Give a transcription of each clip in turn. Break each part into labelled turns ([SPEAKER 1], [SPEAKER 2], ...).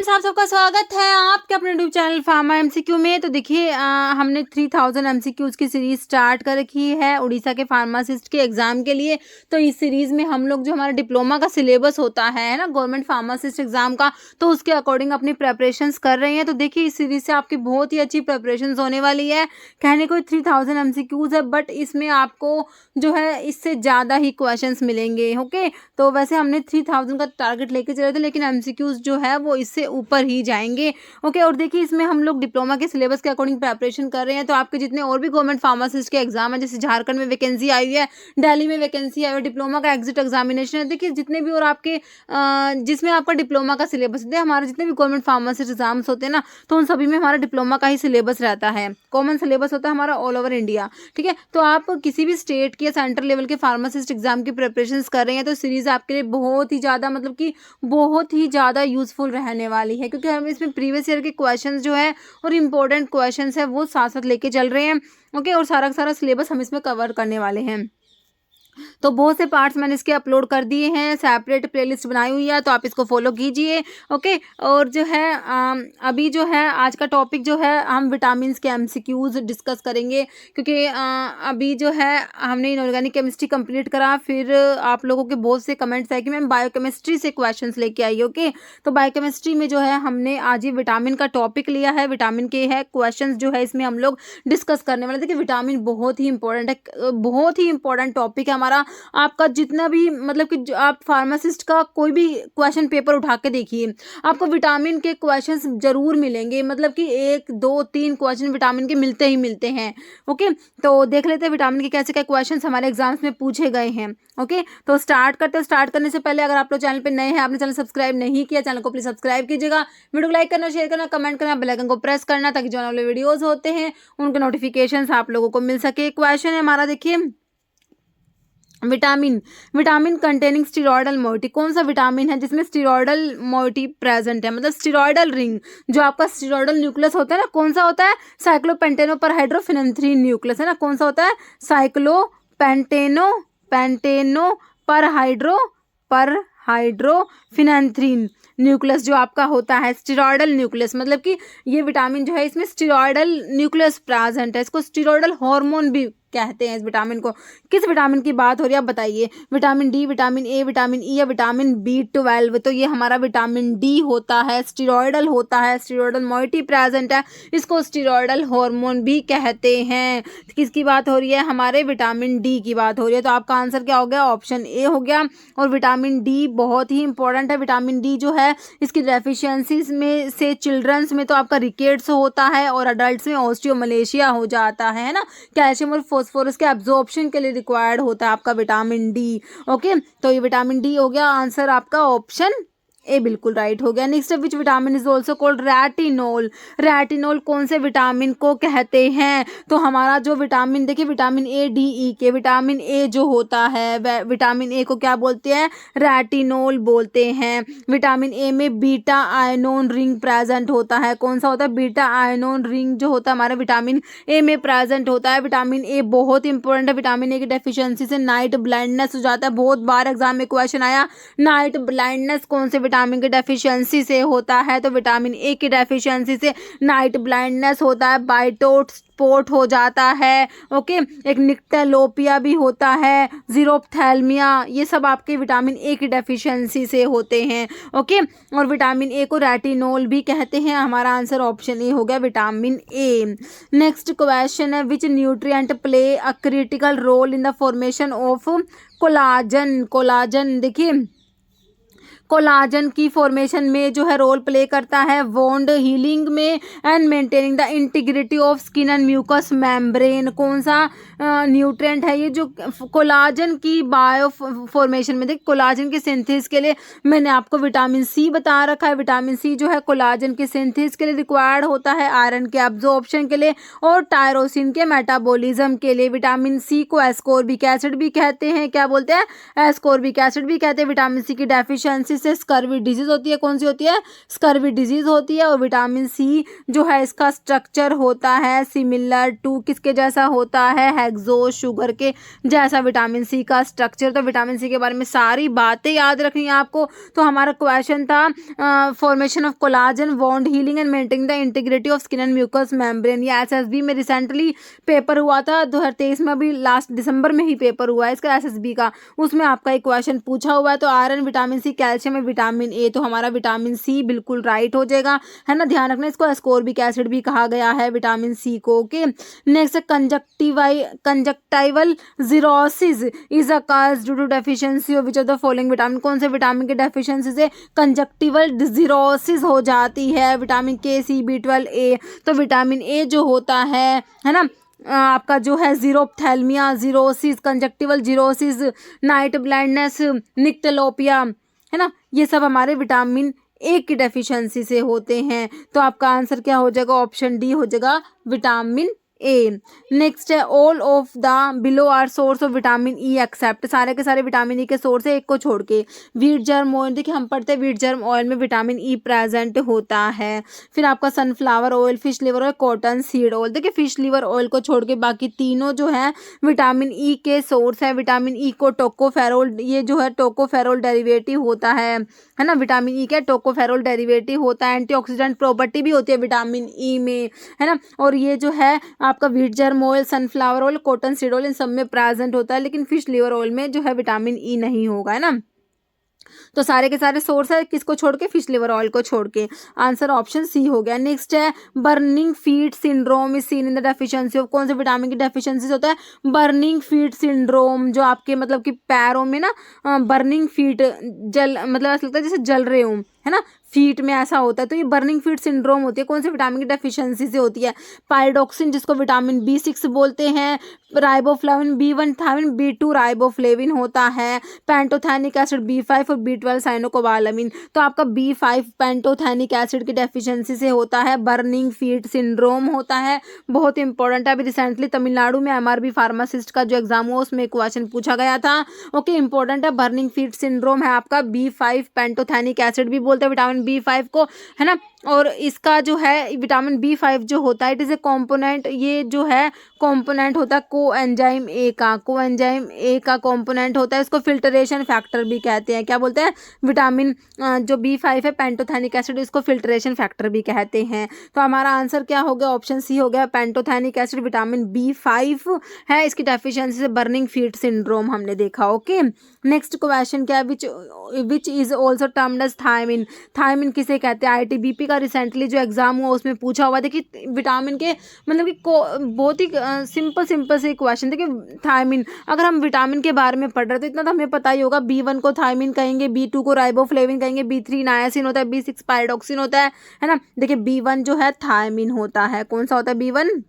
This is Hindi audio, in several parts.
[SPEAKER 1] फ्रेंड्स, आप सबका स्वागत है आपके अपने यूट्यूब चैनल फार्मा एमसीक्यू में। तो देखिए हमने 3000 एमसीक्यूज की सीरीज स्टार्ट कर रखी है उड़ीसा के फार्मासिस्ट के एग्जाम के लिए। तो इस सीरीज में हम लोग जो हमारा डिप्लोमा का सिलेबस होता है ना गवर्नमेंट फार्मासिस्ट एग्जाम का, तो उसके अकॉर्डिंग अपनी प्रेपरेशंस कर रहे हैं। तो देखिए इस सीरीज से आपकी बहुत ही अच्छी प्रेपरेशंस होने वाली है। कहने को 3000 एमसीक्यूज है, बट इसमें आपको जो है इससे ज़्यादा ही क्वेश्चंस मिलेंगे। ओके, तो वैसे हमने 3000 का टारगेट लेके चले थे, लेकिन एमसीक्यूज जो है वो इससे ऊपर ही जाएंगे। ओके, और देखिए इसमें हम लोग डिप्लोमा के सिलेबस के अकॉर्डिंग प्रिपरेशन कर रहे हैं। तो आपके जितने और भी गवर्नमेंट फार्मासिस्ट के एग्जाम है, जैसे झारखंड में वैकेंसी आई है, दिल्ली में वैकेंसी आई है, डिप्लोमा का एग्जिट एग्जामिनेशन है। देखिए जितने भी और आपके जिसमें आपका डिप्लोमा का सिलेबस है, हमारे जितने भी गवर्नमेंट फार्मासिस्ट एग्जाम्स होते हैं ना, तो उन सभी में हमारा डिप्लोमा का ही सिलेबस रहता है। कॉमन सिलेबस होता है हमारा ऑल ओवर इंडिया। ठीक है, तो आप किसी भी स्टेट के या सेंट्रल लेवल के फार्मासिस्ट एग्जाम की प्रिपरेशन कर रहे हैं, तो सीरीज आपके लिए बहुत ही ज़्यादा मतलब कि बहुत ही ज़्यादा यूजफुल रहने वाली है, क्योंकि हम इसमें प्रीवियस ईयर के क्वेश्चंस जो है और इम्पोर्टेंट क्वेश्चंस है वो साथ साथ लेके चल रहे हैं। ओके, और सारा का सारा सिलेबस हम इसमें कवर करने वाले हैं। तो बहुत से पार्ट्स मैंने इसके अपलोड कर दिए हैं, सेपरेट प्लेलिस्ट बनाई हुई है, तो आप इसको फॉलो कीजिए। ओके, और जो है अभी जो है आज का टॉपिक जो है हम विटामिन के एमसीक्यूज डिस्कस करेंगे, क्योंकि अभी जो है हमने इनऑर्गेनिक केमिस्ट्री कंप्लीट करा। फिर आप लोगों के बहुत से कमेंट्स आए कि मैम बायोकेमिस्ट्री से क्वेश्चंस लेके आई। ओके, तो बायोकेमिस्ट्री में जो है हमने आज ही विटामिन का टॉपिक लिया है, विटामिन के है क्वेश्चन जो है इसमें हम लोग डिस्कस करने वाले। देखिए विटामिन बहुत ही इंपॉर्टेंट है, बहुत ही इंपॉर्टेंट टॉपिक है हमारा। आपका जितना भी मतलब कि आप फार्मासिस्ट का कोई भी क्वेश्चन पेपर उठा के देखिए, आपको विटामिन के क्वेश्चंस जरूर मिलेंगे। मतलब कि 1 2 3 क्वेश्चन विटामिन के मिलते ही मिलते हैं। ओके, तो देख लेते हैं विटामिन के कैसे क्या क्वेश्चंस हमारे एग्जाम्स में पूछे गए हैं। ओके, तो स्टार्ट करते हैं। स्टार्ट करने से पहले अगर आप लोग चैनल पे नए हैं, आपने चैनल सब्सक्राइब नहीं किया, चैनल को प्लीज सब्सक्राइब कीजिएगा। वीडियो को लाइक करना, शेयर करना, कमेंट करना, बेल आइकन को प्रेस करना, ताकि जो वाले वीडियोज होते हैं उनके नोटिफिकेशन आप लोगों को मिल सके। क्वेश्चन है हमारा, देखिए विटामिन कंटेनिंग स्टीरॉयडल मोइटी। कौन सा विटामिन है जिसमें स्टीरॉयडल मोइटी प्रेजेंट है, मतलब स्टीरॉयडल रिंग जो आपका स्टीरॉयडल न्यूक्लियस होता है ना, कौन सा होता है? साइक्लोपेंटेनो पर हाइड्रोफिनेंथ्रीन न्यूक्लियस है ना। कौन सा होता है? साइक्लोपेंटेनो पर हाइड्रोफिनेंथ्रीन न्यूक्लियस जो आपका होता है स्टीरॉयडल न्यूक्लियस। मतलब कि ये विटामिन जो है इसमें स्टीरॉयडल न्यूक्लियस प्रेजेंट है। इसको स्टीरॉयडल हार्मोन भी कहते हैं इस विटामिन को। किस विटामिन की बात हो रही है आप बताइए? Vitamin D, vitamin A, vitamin E या विटामिन B12? तो ये हमारा विटामिन डी होता है, स्टीरॉयडल होता है, स्टीरॉयडल मोइटी प्रेजेंट है, इसको स्टीरॉयडल हार्मोन भी कहते हैं। किसकी बात हो रही है? हमारे विटामिन डी की बात हो रही है। तो आपका आंसर क्या हो गया? ऑप्शन ए हो गया। और विटामिन डी बहुत ही इंपॉर्टेंट है। विटामिन डी जो है इसकी डेफिशिएंसीज में से चिल्ड्रंस में तो आपका रिकेट्स होता है और अडल्ट्स में ऑस्टियोमलेशिया हो जाता है ना। कैल्शियम और फॉस्फोरस के एब्जॉर्प्शन के लिए रिक्वायर्ड होता है आपका विटामिन डी। ओके, तो ये विटामिन डी हो गया। आंसर आपका ऑप्शन ए बिल्कुल राइट हो गया। Next, which vitamin is also called retinol. Retinol कौन से विटामिन को कहते हैं? तो हमारा जो विटामिन, देखिए विटामिन ए, डी, ई के विटामिन ए जो होता है विटामिन ए को क्या बोलते हैं? रेटिनोल बोलते हैं। विटामिन ए में बीटा आयनोन रिंग प्रेजेंट होता है। कौन सा होता है? बीटा आयनोन रिंग जो होता है हमारा विटामिन ए में प्रेजेंट होता है। विटामिन ए बहुत इंपॉर्टेंट है। विटामिन ए की डेफिशिएंसी से नाइट ब्लाइंडनेस हो जाता है। बहुत बार एग्जाम में क्वेश्चन आया, नाइट ब्लाइंडनेस कौन से विटामिन की डेफिशिएंसी से होता है? तो विटामिन ए की डेफिशिएंसी से नाइट ब्लाइंडनेस होता है, बाइटोट स्पॉट हो जाता है। ओके, एक निक्टेलोपिया भी होता है, जीरोप्थेल्मिया, ये सब आपके विटामिन ए की डेफिशिएंसी से होते हैं। ओके, और विटामिन ए को रेटिनोल भी कहते हैं। हमारा आंसर ऑप्शन ए हो गया, विटामिन ए। नेक्स्ट क्वेश्चन है, which nutrient play a critical role in the formation of collagen. Collagen देखिए कोलाजन की फॉर्मेशन में जो है रोल प्ले करता है, वोंड हीलिंग में and maintaining the integrity of skin and mucous membrane. कौन सा न्यूट्रिएंट है ये जो कोलाजन की बायो फॉर्मेशन में? देखिए कोलाजन की सिंथेसिस के लिए मैंने आपको विटामिन सी बता रखा है। विटामिन सी जो है कोलाजन की सिंथेसिस के लिए रिक्वायर्ड होता है, आयरन के एब्जॉर्प्शन के लिए और टायरोसिन के मेटाबॉलिज्म के लिए। विटामिन सी को एस्कॉर्बिक एसिड भी कहते हैं। क्या बोलते हैं? एस्कॉर्बिक एसिड भी कहते हैं। विटामिन सी की डेफिशिएंसी से स्कर्वी डिजीज होती है, कौन सी होती है, स्कर्वी डिजीज होती है। और विटामिन सी जो है इसका स्ट्रक्चर होता है सिमिलर टू किसके जैसा होता है, हेक्सो शुगर के जैसा विटामिन सी का स्ट्रक्चर। तो विटामिन सी के बारे में सारी बातें याद रखनी है आपको। तो हमारा क्वेश्चन था formation of collagen, bond healing and maintaining the integrity of skin and mucous membrane. ये एसएसबी में रिसेंटली पेपर हुआ था 2023 में, अभी लास्ट दिसंबर में ही पेपर हुआ है इसका एसएसबी का, उसमें आपका एक क्वेश्चन पूछा हुआ है। तो आयरन, विटामिन सी, कैल्शियम और विटामिन ए, तो हमारा विटामिन सी बिल्कुल राइट हो जाएगा, है ना। ध्यान रखना, इसको एस्कॉर्बिक एसिड भी कहा गया है विटामिन सी को। Okay, next conjunctival xerosis is a cause due to deficiency of which of the following vitamin. कौन से विटामिन के डेफिशिएंसी से कंजक्टिवल जीरोसिस हो जाती है, विटामिन के, सी, बी12, ए। तो विटामिन ए जो होता है ना, आपका जो है जीरोप्थेल्मिया, जीरोसिस, कंजक्टिवल जीरोसिस, नाइट ब्लाइंडनेस, निक्टेलोपिया, है ना, ये सब हमारे विटामिन ए की डेफिशिएंसी से होते हैं। तो आपका आंसर क्या हो जाएगा, ऑप्शन डी हो जाएगा विटामिन ए। नेक्स्ट है all of the below are source of vitamin E except. सारे के सारे विटामिन ई के सोर्स है, एक को छोड़ के। व्हीट जर्म ऑयल, देखिए हम पढ़ते हैं व्हीट जर्म ऑयल में विटामिन ई प्रेजेंट होता है। फिर आपका sunflower oil, fish liver oil, cotton seed oil. देखिए फिश लिवर ऑयल को छोड़ के बाकी तीनों जो है विटामिन ई के सोर्स है। विटामिन ई को टोकोफेरोल, ये जो है टोकोफेरोल डेरिवेटिव होता है ना। विटामिन ई का टोकोफेरोल डेरिवेटिव होता है, एंटीऑक्सीडेंट प्रॉपर्टी भी होती है विटामिन ई में, है ना। और ये जो है आपका wheat germ oil, sunflower oil, cotton seed oil, इन सब में प्रेजेंट होता है, लेकिन फिश लिवर ऑयल में जो है विटामिन ई नहीं होगा, है ना। तो सारे के सारे सोर्स है किसको छोड़ के, फिश लिवर ऑयल को छोड़ के। आंसर ऑप्शन सी हो गया। नेक्स्ट है burning feet syndrome is seen in the deficiency of. कौन से विटामिन की डेफिशिएंसी होता है, बर्निंग फीट सिंड्रोम, जो आपके मतलब कि पैरों में ना बर्निंग फीट जल, मतलब ऐसा लगता है जैसे जल रहे हो, है ना, फीट में ऐसा होता है। तो ये बर्निंग फीट सिंड्रोम होती है, कौन से विटामिन की डेफिशिएंसी से होती है, पायरोक्सिन जिसको विटामिन B6 बोलते हैं, riboflavin, B1 thiamine, B2 riboflavin होता है, पेंटोथैनिक एसिड B5 और B12 साइनोकोबालामिन। तो आपका B5 पेंटोथैनिक एसिड की डेफिशिएंसी से होता है, बर्निंग फीट सिंड्रोम होता है। बहुत इंपॉर्टेंट है, अभी रिसेंटली तमिलनाडु में MRB फार्मासिस्ट का जो एग्जाम हुआ उसमें क्वेश्चन पूछा गया था। ओके, इंपॉर्टेंट है, बर्निंग फीट सिंड्रोम है आपका। B5 पेंटोथैनिक एसिड भी बोलते हैं विटामिन B5 को, है ना। और इसका जो है विटामिन B5 जो होता है, इट इज ए कॉम्पोनेंट, ये जो है कॉम्पोनेंट होता है कोएंजाइम ए का, कोएंजाइम ए का कॉम्पोनेंट होता है। इसको फिल्टरेशन फैक्टर भी कहते हैं, क्या बोलते हैं, विटामिन जो B5 है पेंटोथैनिक एसिड, इसको फिल्टरेशन फैक्टर भी कहते हैं। तो हमारा आंसर क्या हो गया, ऑप्शन सी हो गया, पेंटोथैनिक एसिड विटामिन B5 है, इसकी डेफिशिएंसी से बर्निंग फीट सिंड्रोम हमने देखा। ओके, नेक्स्ट क्वेश्चन क्या है, which is also termed as thiamine. Thiamine किसे कहते हैं, ITBP का रिसेंटली जो एग्जाम हुआ उसमें पूछा हुआ। देखिए विटामिन के मतलब कि बहुत ही सिंपल से क्वेश्चन। देखिए थायमिन, अगर हम विटामिन के बारे में पढ़ रहे तो इतना तो हमें पता ही होगा, B1 को थायमिन कहेंगे, B2 को राइबोफ्लेविन कहेंगे, B3 नायासिन होता है, B6 पायरोक्सिन होता है ना। देखिए B1 जो है थायमिन होता है, कौन सा होता है, B1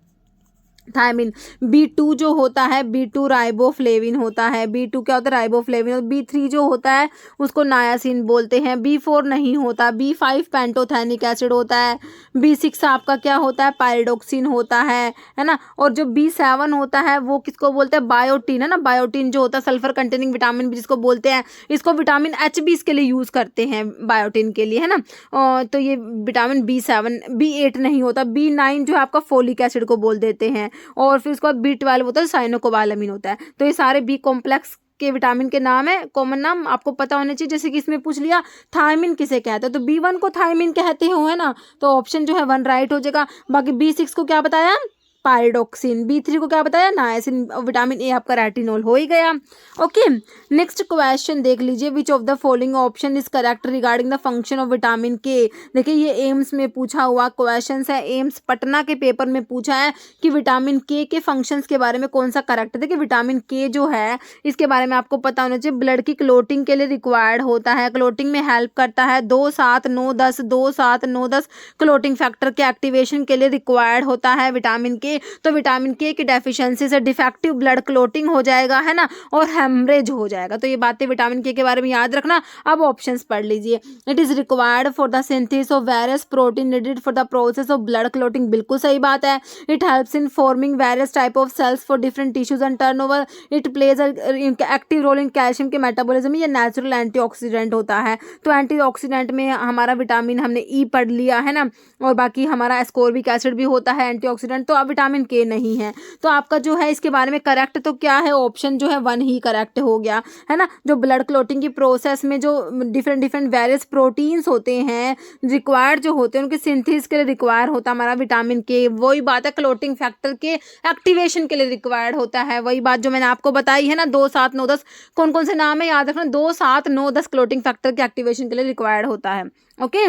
[SPEAKER 1] थायमिन। B2 जो होता है, B2 राइबोफ्लेविन होता है, B2 क्या होता है, राइबोफ्लेविन। और B3 जो होता है उसको नायासिन बोलते हैं। B4 नहीं होता, B5 पेंटोथैनिक एसिड होता है, B6 आपका क्या होता है, पायरोक्सिन होता है ना। और जो B7 होता है वो किसको बोलते हैं, बायोटीन, है ना। बायोटीन जो होता है सल्फर कंटेनिंग विटामिन जिसको बोलते हैं, इसको विटामिन H भी इसके लिए यूज करते हैं, बायोटीन के लिए, है ना। तो ये विटामिन B7, B8 नहीं होता, B9 जो है आपका फोलिक एसिड को बोल देते हैं। और फिर उसके बाद B12 होता है, साइनोकोबालामिन होता है। तो ये सारे B कॉम्प्लेक्स के विटामिन के नाम है, कॉमन नाम आपको पता होने चाहिए। जैसे कि इसमें पूछ लिया थायमिन किसे कहते हैं, तो B1 को थायमिन कहते हो, है ना। तो ऑप्शन जो है 1 राइट हो जाएगा। बाकी B6 को क्या बताया, पायरोक्सिन, B3 को क्या बताया, नायासिन, विटामिन ए आपका रेटिनॉल हो ही गया। ओके, नेक्स्ट क्वेश्चन देख लीजिए, विच of the following option is correct regarding the function of vitamin के। देखिए ये एम्स में पूछा हुआ क्वेश्चन है, एम्स पटना के पेपर में पूछा है कि विटामिन के फंक्शंस के बारे में कौन सा करेक्ट है। देखिए विटामिन के जो है इसके बारे में आपको पता होना चाहिए, ब्लड की क्लोटिंग के लिए रिक्वायर्ड होता है, क्लोटिंग में हेल्प करता है, 2, 7, 9, 10 2, 7, 9, 10 क्लोटिंग फैक्टर के एक्टिवेशन के लिए रिक्वायर्ड होता है विटामिन के। के, तो विटामिन के की डेफिशिएंसी से डिफेक्टिव ब्लड क्लोटिंग हो जाएगा, है ना, और हेमरेज हो जाएगा। तो ये बातें विटामिन के बारे में याद रखना। अब ऑप्शंस पढ़ लीजिए। It is required for the synthesis of various protein needed for the process of blood clotting, बिल्कुल सही बात है। It helps in forming various type of cells for different tissues and turnover. It plays active role in calcium के मेटाबॉलिज्म। ये नेचुरल एंटीऑक्सीडेंट होता है। तो एंटीऑक्सीडेंट में हमारा विटामिन हमने ई पढ़ लिया है ना, और बाकी हमारा एस्कोर्बिक एसिड भी होता है एंटीऑक्सीडेंट। तो अब विटामिन के नहीं है, तो आपका जो है इसके बारे में करेक्ट तो क्या है, ऑप्शन जो है 1 ही करेक्ट हो गया, है ना। जो ब्लड क्लोटिंग की प्रोसेस में जो डिफरेंट वेरियस प्रोटीन्स होते हैं रिक्वायर्ड जो होते हैं, उनके सिंथेसिस के लिए रिक्वायर होता है हमारा विटामिन के। वही बात है, क्लोटिंग फैक्टर के एक्टिवेशन के लिए रिक्वायर्ड होता है। वही बात जो मैंने आपको बताई है ना, 2, 7, 9, 10 कौन कौन से नाम है याद रखना। 2, 7, 9, 10 क्लोटिंग फैक्टर के एक्टिवेशन के लिए रिक्वायर्ड होता है। ओके,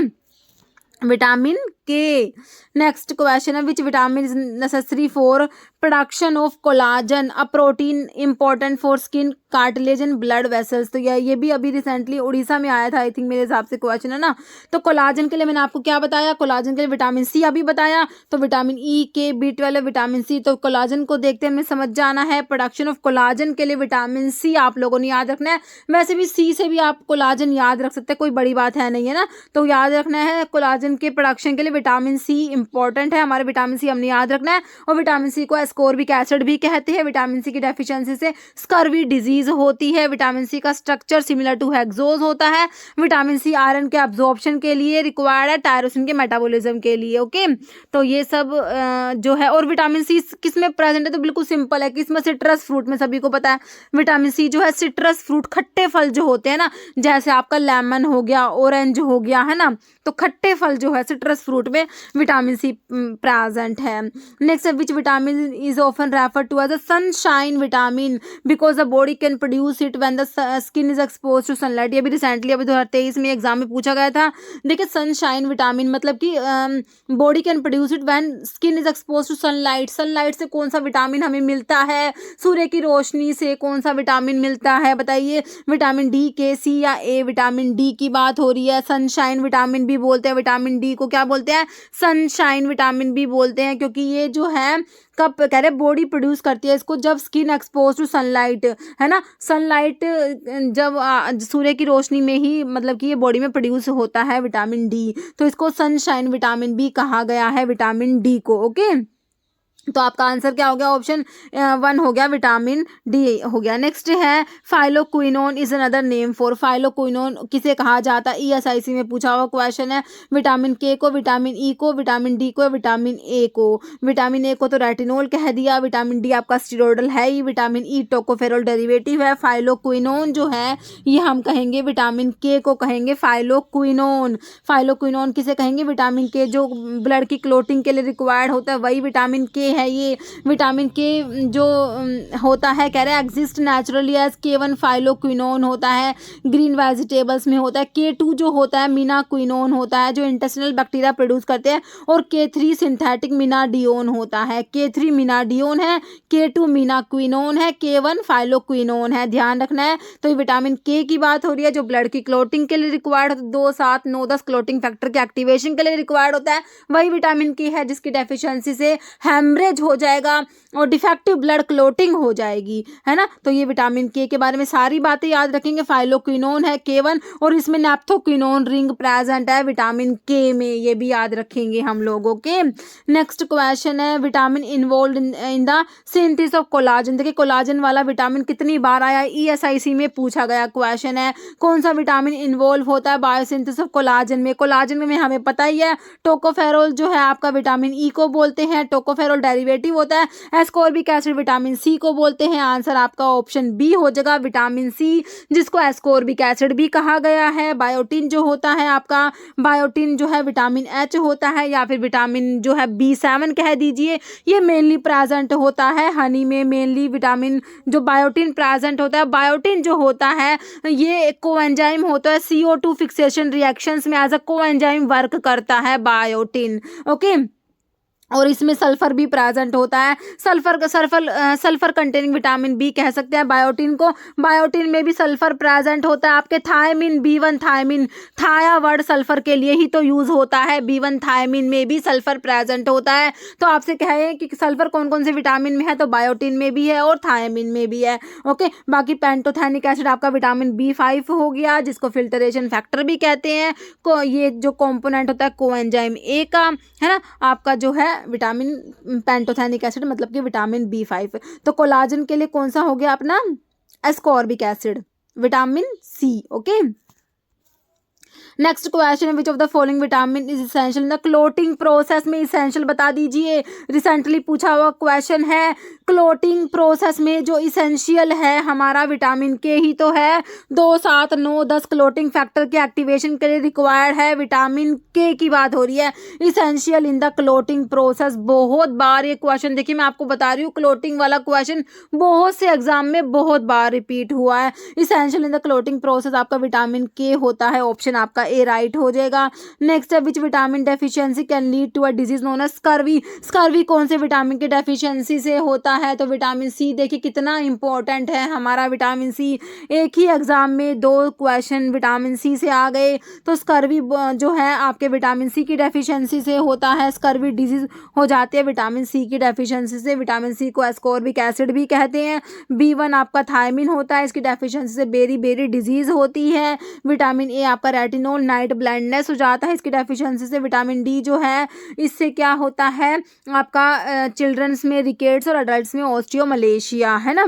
[SPEAKER 1] विटामिन के। नेक्स्ट क्वेश्चन है, which vitamin is necessary for production of collagen, a protein important for skin, cartilage and blood vessels. तो ये भी अभी रिसेंटली उड़ीसा में आया था, आई थिंक मेरे हिसाब से क्वेश्चन है ना। तो कोलाजन के लिए मैंने आपको क्या बताया, कोलाजन के लिए विटामिन सी अभी बताया। तो विटामिन ई, के, B12, विटामिन सी। तो कोलाजन को देखते हैं, हमें समझ जाना है। प्रोडक्शन ऑफ कोलाजन के लिए विटामिन सी आप लोगों ने याद रखना है। वैसे भी सी से भी आप कोलाजन याद रख सकते हैं, कोई बड़ी बात है नहीं, है ना। तो याद रखना है, कोलाजन के प्रोडक्शन के लिए विटामिन सी इंपॉर्टेंट है। हमारे विटामिन सी हमने याद रखना है। और विटामिन सी को एस्कोर्बिक एसिड भी कहते हैं। विटामिन सी की डेफिशिएंसी से स्कर्वी डिजीज होती है। विटामिन सी का स्ट्रक्चर सिमिलर टू हेक्सोज होता है। विटामिन सी आयरन के अब्जॉर्प्शन के लिए रिक्वायर्ड है, टायरोसिन के मेटाबॉलिज्म के लिए। ओके, तो ये सब जो है। और विटामिन सी किस में प्रेजेंट है, तो बिल्कुल सिंपल है, किस में, सिट्रस फ्रूट में, सभी को पता है। विटामिन सी जो है सिट्रस फ्रूट, खट्टे फल जो होते हैं ना, जैसे आपका लेमन हो गया, ऑरेंज हो गया, है ना, तो खट्टे फल जो है सिट्रस फ्रूट में विटामिन सी प्रेजेंट है। Next, which vitamin is often refer to as a sunshine vitamin because the body can produce it when the skin is expose to sunlight. ये भी रिसेंटली अभी 2023 में एग्जाम में पूछा गया था। देखिए, सनशाइन विटामिन मतलब कि body can produce it when skin is expose to sunlight. Sunlight से कौन सा विटामिन हमें मिलता है, सूर्य की रोशनी से कौन सा विटामिन मिलता है, बताइए। विटामिन डी, के, सी या ए। विटामिन डी की बात हो रही है। सनशाइन विटामिन भी बोलते हैं, विटामिन डी को क्या बोलते हैं, सनशाइन विटामिन भी बोलते हैं, क्योंकि ये जो है कब कह रहे बॉडी प्रोड्यूस करती है इसको, जब स्किन एक्सपोज टू सनलाइट, है ना। सनलाइट जब सूर्य की रोशनी में ही मतलब कि ये बॉडी में प्रोड्यूस होता है विटामिन डी, तो इसको सनशाइन विटामिन भी कहा गया है, विटामिन डी को। ओके, तो आपका आंसर क्या हो गया, ऑप्शन 1 हो गया, विटामिन डी हो गया। नेक्स्ट है, phylloquinone is another name for. Phylloquinone किसे कहा जाता है, ESIC में पूछा हुआ क्वेश्चन है। विटामिन के को, विटामिन ई को, विटामिन डी को, विटामिन ए को। विटामिन ए को तो रेटिनोल कह दिया। विटामिन डी आपका स्टीरोडल है ही। विटामिन ई टोकोफेरोल डेरिवेटिव है। फाइलोक्विनोन जो है ये हम कहेंगे विटामिन के को कहेंगे फाइलोक्विनोन। फाइलोक्विनोन किसे कहेंगे, विटामिन के, जो ब्लड की क्लोटिंग के लिए रिक्वायर्ड होता है वही विटामिन के है। ये विटामिन के जो होता है, कह रहे हैं exist naturally as K1 phylloquinone होता है, ग्रीन वेजिटेबल्स में होता है। K2 जो होता है मीनाक्विनोन होता है, जो इंटेस्टिनल बैक्टीरिया प्रोड्यूस करते हैं। और K3 सिंथेटिक मीनाडियोन होता है। K3 मीनाडियोन है, K2 मीनाक्विनोन है, K1 फाइलोक्विनोन है, ध्यान रखना है। तो ये विटामिन के की बात हो रही है, जो ब्लड की क्लोटिंग के लिए रिक्वायर्ड होता है, 2, 7, 9, 10 क्लोटिंग फैक्टर के एक्टिवेशन के लिए रिक्वायर्ड होता है। वही विटामिन के है जिसकी डेफिशिएंसी से हेमरेज हो जाएगा और डिफेक्टिव ब्लड क्लोटिंग हो जाएगी, है ना। तो ये विटामिन के बारे में सारी बातें याद रखेंगे। फाइलोक्विनोन है K1, और इसमें नैप्थोक्विनोन रिंग प्रेजेंट है विटामिन के में, ये भी याद रखेंगे हम लोगों के। नेक्स्ट क्वेश्चन है, vitamin involve in the synthesis of collagen. देखिए, कोलाजन वाला विटामिन कितनी बार आया, ESIC में पूछा गया क्वेश्चन है। कौन सा विटामिन इन्वॉल्व होता है बायोसिंथेसिस ऑफ कोलाजन में। कोलाजन में हमें पता ही है, टोकोफेरोल जो है आपका विटामिन ई को बोलते हैं, टोकोफेरोल डेरिवेटिव होता है। एस्कॉर्बिक एसिड विटामिन सी को बोलते हैं। आंसर आपका ऑप्शन बी हो जाएगा, विटामिन सी, जिसको एस्कॉर्बिक एसिड भी कहा गया है। बायोटिन जो होता है आपका, बायोटिन जो है विटामिन एच होता है, या फिर विटामिन जो है B7 कह दीजिए। ये मेनली प्रेजेंट होता है हनी में, मेनली विटामिन जो बायोटिन प्रेजेंट होता है। बायोटिन जो होता है ये कोएंजाइम होता है, CO2 फिक्सेशन रिएक्शंस में एज अ कोएंजाइम वर्क करता है बायोटिन। ओके, और इसमें सल्फर भी प्रेजेंट होता है। सल्फर कंटेनिंग विटामिन बी कह सकते हैं बायोटिन को। बायोटिन में भी सल्फर प्रेजेंट होता है। आपके थायमिन, B1 थायमिन, थाया वर्ड सल्फर के लिए ही तो यूज होता है। B1 थायमिन में भी सल्फर प्रेजेंट होता है। तो आपसे कहे कि सल्फर कौन कौन से विटामिन में है, तो बायोटिन में भी है और थायमिन में भी है। ओके, बाकी पेंटोथेनिक एसिड आपका विटामिन B5 हो गया, जिसको फिल्टरेशन फैक्टर भी कहते हैं। ये जो कॉम्पोनेंट होता है कोएंजाइम ए का, है ना, आपका जो है विटामिन पेंटोथेनिक एसिड मतलब कि विटामिन B5। तो कोलाजन के लिए कौन सा हो गया अपना, ascorbic acid, vitamin C. Okay, next question, which of the following vitamin is essential in the clotting process में, इसेंशियल बता दीजिए। रिसेंटली पूछा हुआ क्वेश्चन है। क्लोटिंग प्रोसेस में जो इसेंशियल है हमारा विटामिन के ही तो है। 2, 7, 9, 10 क्लोटिंग फैक्टर के एक्टिवेशन के लिए रिक्वायर्ड है, विटामिन के की बात हो रही है। Essential in the clotting process, बहुत बार ये क्वेश्चन, देखिए मैं आपको बता रही हूँ, क्लोटिंग वाला क्वेश्चन बहुत से एग्जाम में बहुत बार रिपीट हुआ है। Essential in the clotting process आपका विटामिन के होता है। ऑप्शन आपका ए राइट हो जाएगा। नेक्स्ट है, which vitamin deficiency can lead to a disease known as scurvy. Scurvy कौन से विटामिन की डेफिशिएंसी से होता है, तो विटामिन सी। देखिए कितना इंपॉर्टेंट है हमारा विटामिन सी। एक ही एग्जाम में 2 क्वेश्चन विटामिन सी से आ गए। तो स्कर्वी जो है आपके विटामिन सी की डेफिशिएंसी से होता है। स्कर्वी डिजीज हो जाती है विटामिन सी की डेफिशिएंसी से। विटामिन सी को एस्कॉर्बिक एसिड भी कहते हैं। B1 आपका थायमिन होता है, इसकी डेफिशिएंसी से बेरी बेरी डिजीज होती है। विटामिन ए आपका रेटिनोल, नाइट ब्लाइंडनेस हो जाता है इसकी डेफिशिएंसी से। विटामिन डी जो है इससे क्या होता है आपका चिल्ड्रंस में रिकेट्स और अडल्ट्स में ऑस्टियोमलेशिया, है ना।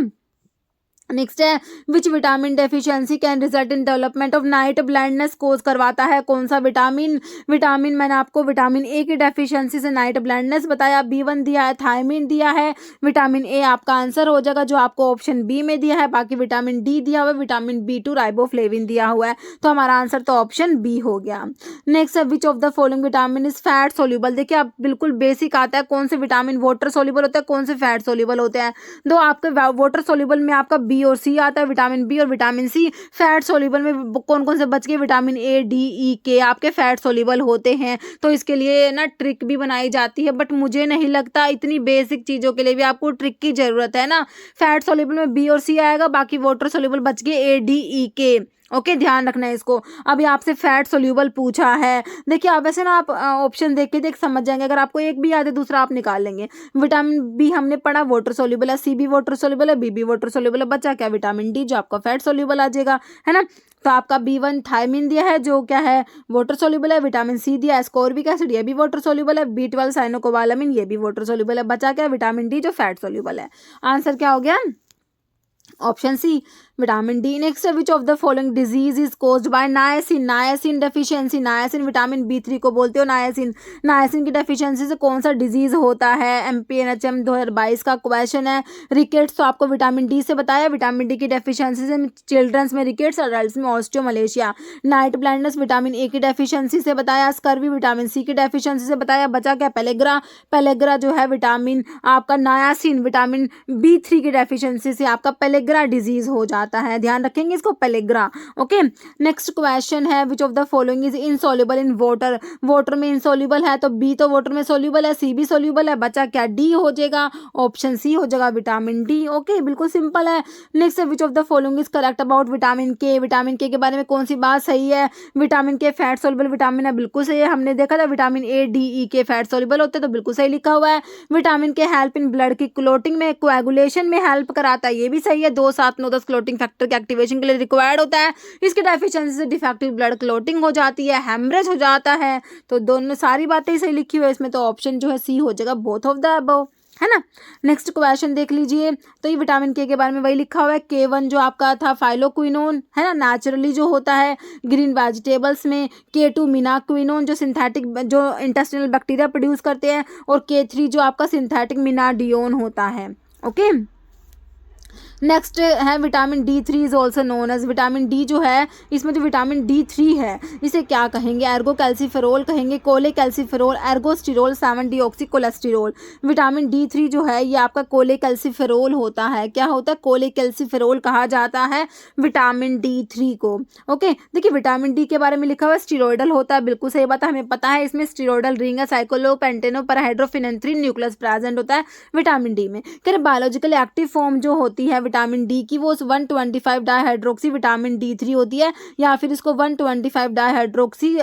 [SPEAKER 1] नेक्स्ट है, which vitamin deficiency can result in development of night blindness, cause करवाता है कौन सा विटामिन। विटामिन मैंने आपको विटामिन ए की डेफिशिएंसी से नाइट ब्लाइंडनेस बताया। B1 दिया है, थायमिन दिया है, विटामिन ए आपका आंसर हो जाएगा जो आपको ऑप्शन बी में दिया है। बाकी विटामिन डी दिया हुआ है, विटामिन B2 राइबोफ्लेविन दिया हुआ है। तो हमारा आंसर तो ऑप्शन बी हो गया। नेक्स्ट है, which of the following vitamin is fat soluble. देखिए आप बिल्कुल बेसिक आता है, कौन से विटामिन वाटर सोल्यूबल होता है, कौन से फैट सोल्यूबल होते हैं। दो आपके वाटर सोल्यूबल में आपका बी और सी आता है, विटामिन बी और विटामिन सी। फैट सोल्यूबल में कौन कौन से बच गए, विटामिन ए, डी, ई, के आपके फैट सोल्यूबल होते हैं। तो इसके लिए ना ट्रिक भी बनाई जाती है, बट मुझे नहीं लगता इतनी बेसिक चीज़ों के लिए भी आपको ट्रिक की जरूरत है ना। फैट सोल्यूबल में बी और सी आएगा, बाकी वाटर सोल्यूबल बच गए ए, डी, ई, के। ओके, ध्यान रखना है इसको। अभी आपसे फैट सोल्यूबल पूछा है। देखिए आप वैसे ना आप ऑप्शन देख के समझ जाएंगे। अगर आपको एक भी याद है दूसरा आप निकाल लेंगे। विटामिन बी हमने पढ़ा वाटर सोल्यूबल है, सी भी वाटर सोल्यूबल है, बी भी वाटर सोल्यूबल है। बचा क्या, विटामिन डी जो आपका फैट सोल्यूबल आ जाएगा, है ना। तो आपका B1 थायमिन दिया है जो क्या है वाटर सोल्यूबल है। विटामिन सी दिया है एस्कॉर्बिक एसिड, ये भी वाटर सोल्यूबल है। B12 साइनोकोबालामिन, ये भी वाटर सोल्यूबल है। बचा क्या, विटामिन डी जो फैट सोल्यूबल है। आंसर क्या हो गया, option C, vitamin D. Next है, which of the following disease is caused by niacin. Niacin deficiency, niacin vitamin B3 को बोलते हो नायसिन। नायसिन की डेफिशिएंसी से कौन सा डिजीज होता है। MPNHM 2022 का क्वेश्चन है। रिकेट्स तो आपको विटामिन डी से बताया, विटामिन डी की डेफिशिएंसी से चिल्ड्रंस में रिकेट्स, अडल्ट्स में osteomalacia. Night blindness vitamin A की डेफिशिएंसी से बताया। स्कर्वी विटामिन सी की डेफिशिएंसी से बताया। बचा क्या, पेलेग्रा। पेलेग्रा जो है विटामिन आपका नायासिन विटामिन B3 की डेफिशिएंसी से आपका पेलेग्रा डिजीज हो जाता है। ध्यान रखेंगे इसको, पेलेग्रा। ओके, नेक्स्ट क्वेश्चन है, which of the following is insoluble in water. Water में इनसॉल्युबल है तो बी तो वाटर में सॉल्युबल है, सी भी सॉल्युबल है। बचा क्या, डी हो जाएगा, ऑप्शन सी हो जाएगा, विटामिन डी। ओके, बिल्कुल सिंपल है। नेक्स्ट है, which of the following is correct about vitamin K. Vitamin के बारे में कौन सी बात सही है। विटामिन के फैट सॉल्युबल विटामिन है, बिल्कुल सही है। हमने देखा था विटामिन ए, डी, ई के फैट सॉल्युबल होते हैं, तो बिल्कुल सही लिखा हुआ है। विटामिन के हेल्प इन ब्लड की क्लोटिंग में, कोएगुलेशन में हेल्प कराता है, ये भी सही है। 2, 7, 9, 10 क्लोटिंग फैक्टर के एक्टिवेशन के लिए रिक्वायर्ड होता है। इसकी डेफिशिएंसी से डिफेक्टिव ब्लड क्लोटिंग हो जाती है, हेमरेज हो जाता है। तो दोनों सारी बातें सही लिखी हुई है इसमें, तो ऑप्शन जो है सी हो जाएगा, बोथ ऑफ द अबव, है ना। नेक्स्ट क्वेश्चन देख लीजिए। तो ये विटामिन के बारे में वही लिखा हुआ है। K1 जो आपका था फाइलोक्विनोन, है ना, नेचुरली जो होता है ग्रीन वेजिटेबल्स में। K2 मिनाक्विनोन जो सिंथेटिक जो इंटेस्टिनल बैक्टीरिया प्रोड्यूस करते हैं। और K3 जो आपका सिंथेटिक मिनाडियोन होता है। ओके, नेक्स्ट है vitamin D3 is also known as, vitamin D जो है इसमें जो विटामिन D3 है इसे क्या कहेंगे, एर्गो कैल्सीफेरोल कहेंगे, cholecalciferol, ergosterol, 7 deoxy cholesterol. Vitamin D3 जो है ये आपका कोले कैल्सीफेरोल होता है, क्या होता है, कोले कैल्सीफेरोल कहा जाता है विटामिन D3 को। ओके, देखिए विटामिन डी के बारे में लिखा हुआ है स्टीरॉयडल होता है, बिल्कुल सही बात है, हमें पता है इसमें स्टीरॉयडल रिंग है, साइक्लो पेंटेनो परहाइड्रोफिनेंथ्रीन न्यूक्लियस प्रेजेंट होता है विटामिन डी में। कह रहे बायोलॉजिकल एक्टिव फॉर्म जो होती है विटामिन डी की वो 125 डाइहाइड्रोक्सी विटामिन D3 होती है, या फिर इसको 125 डाइहाइड्रोक्सी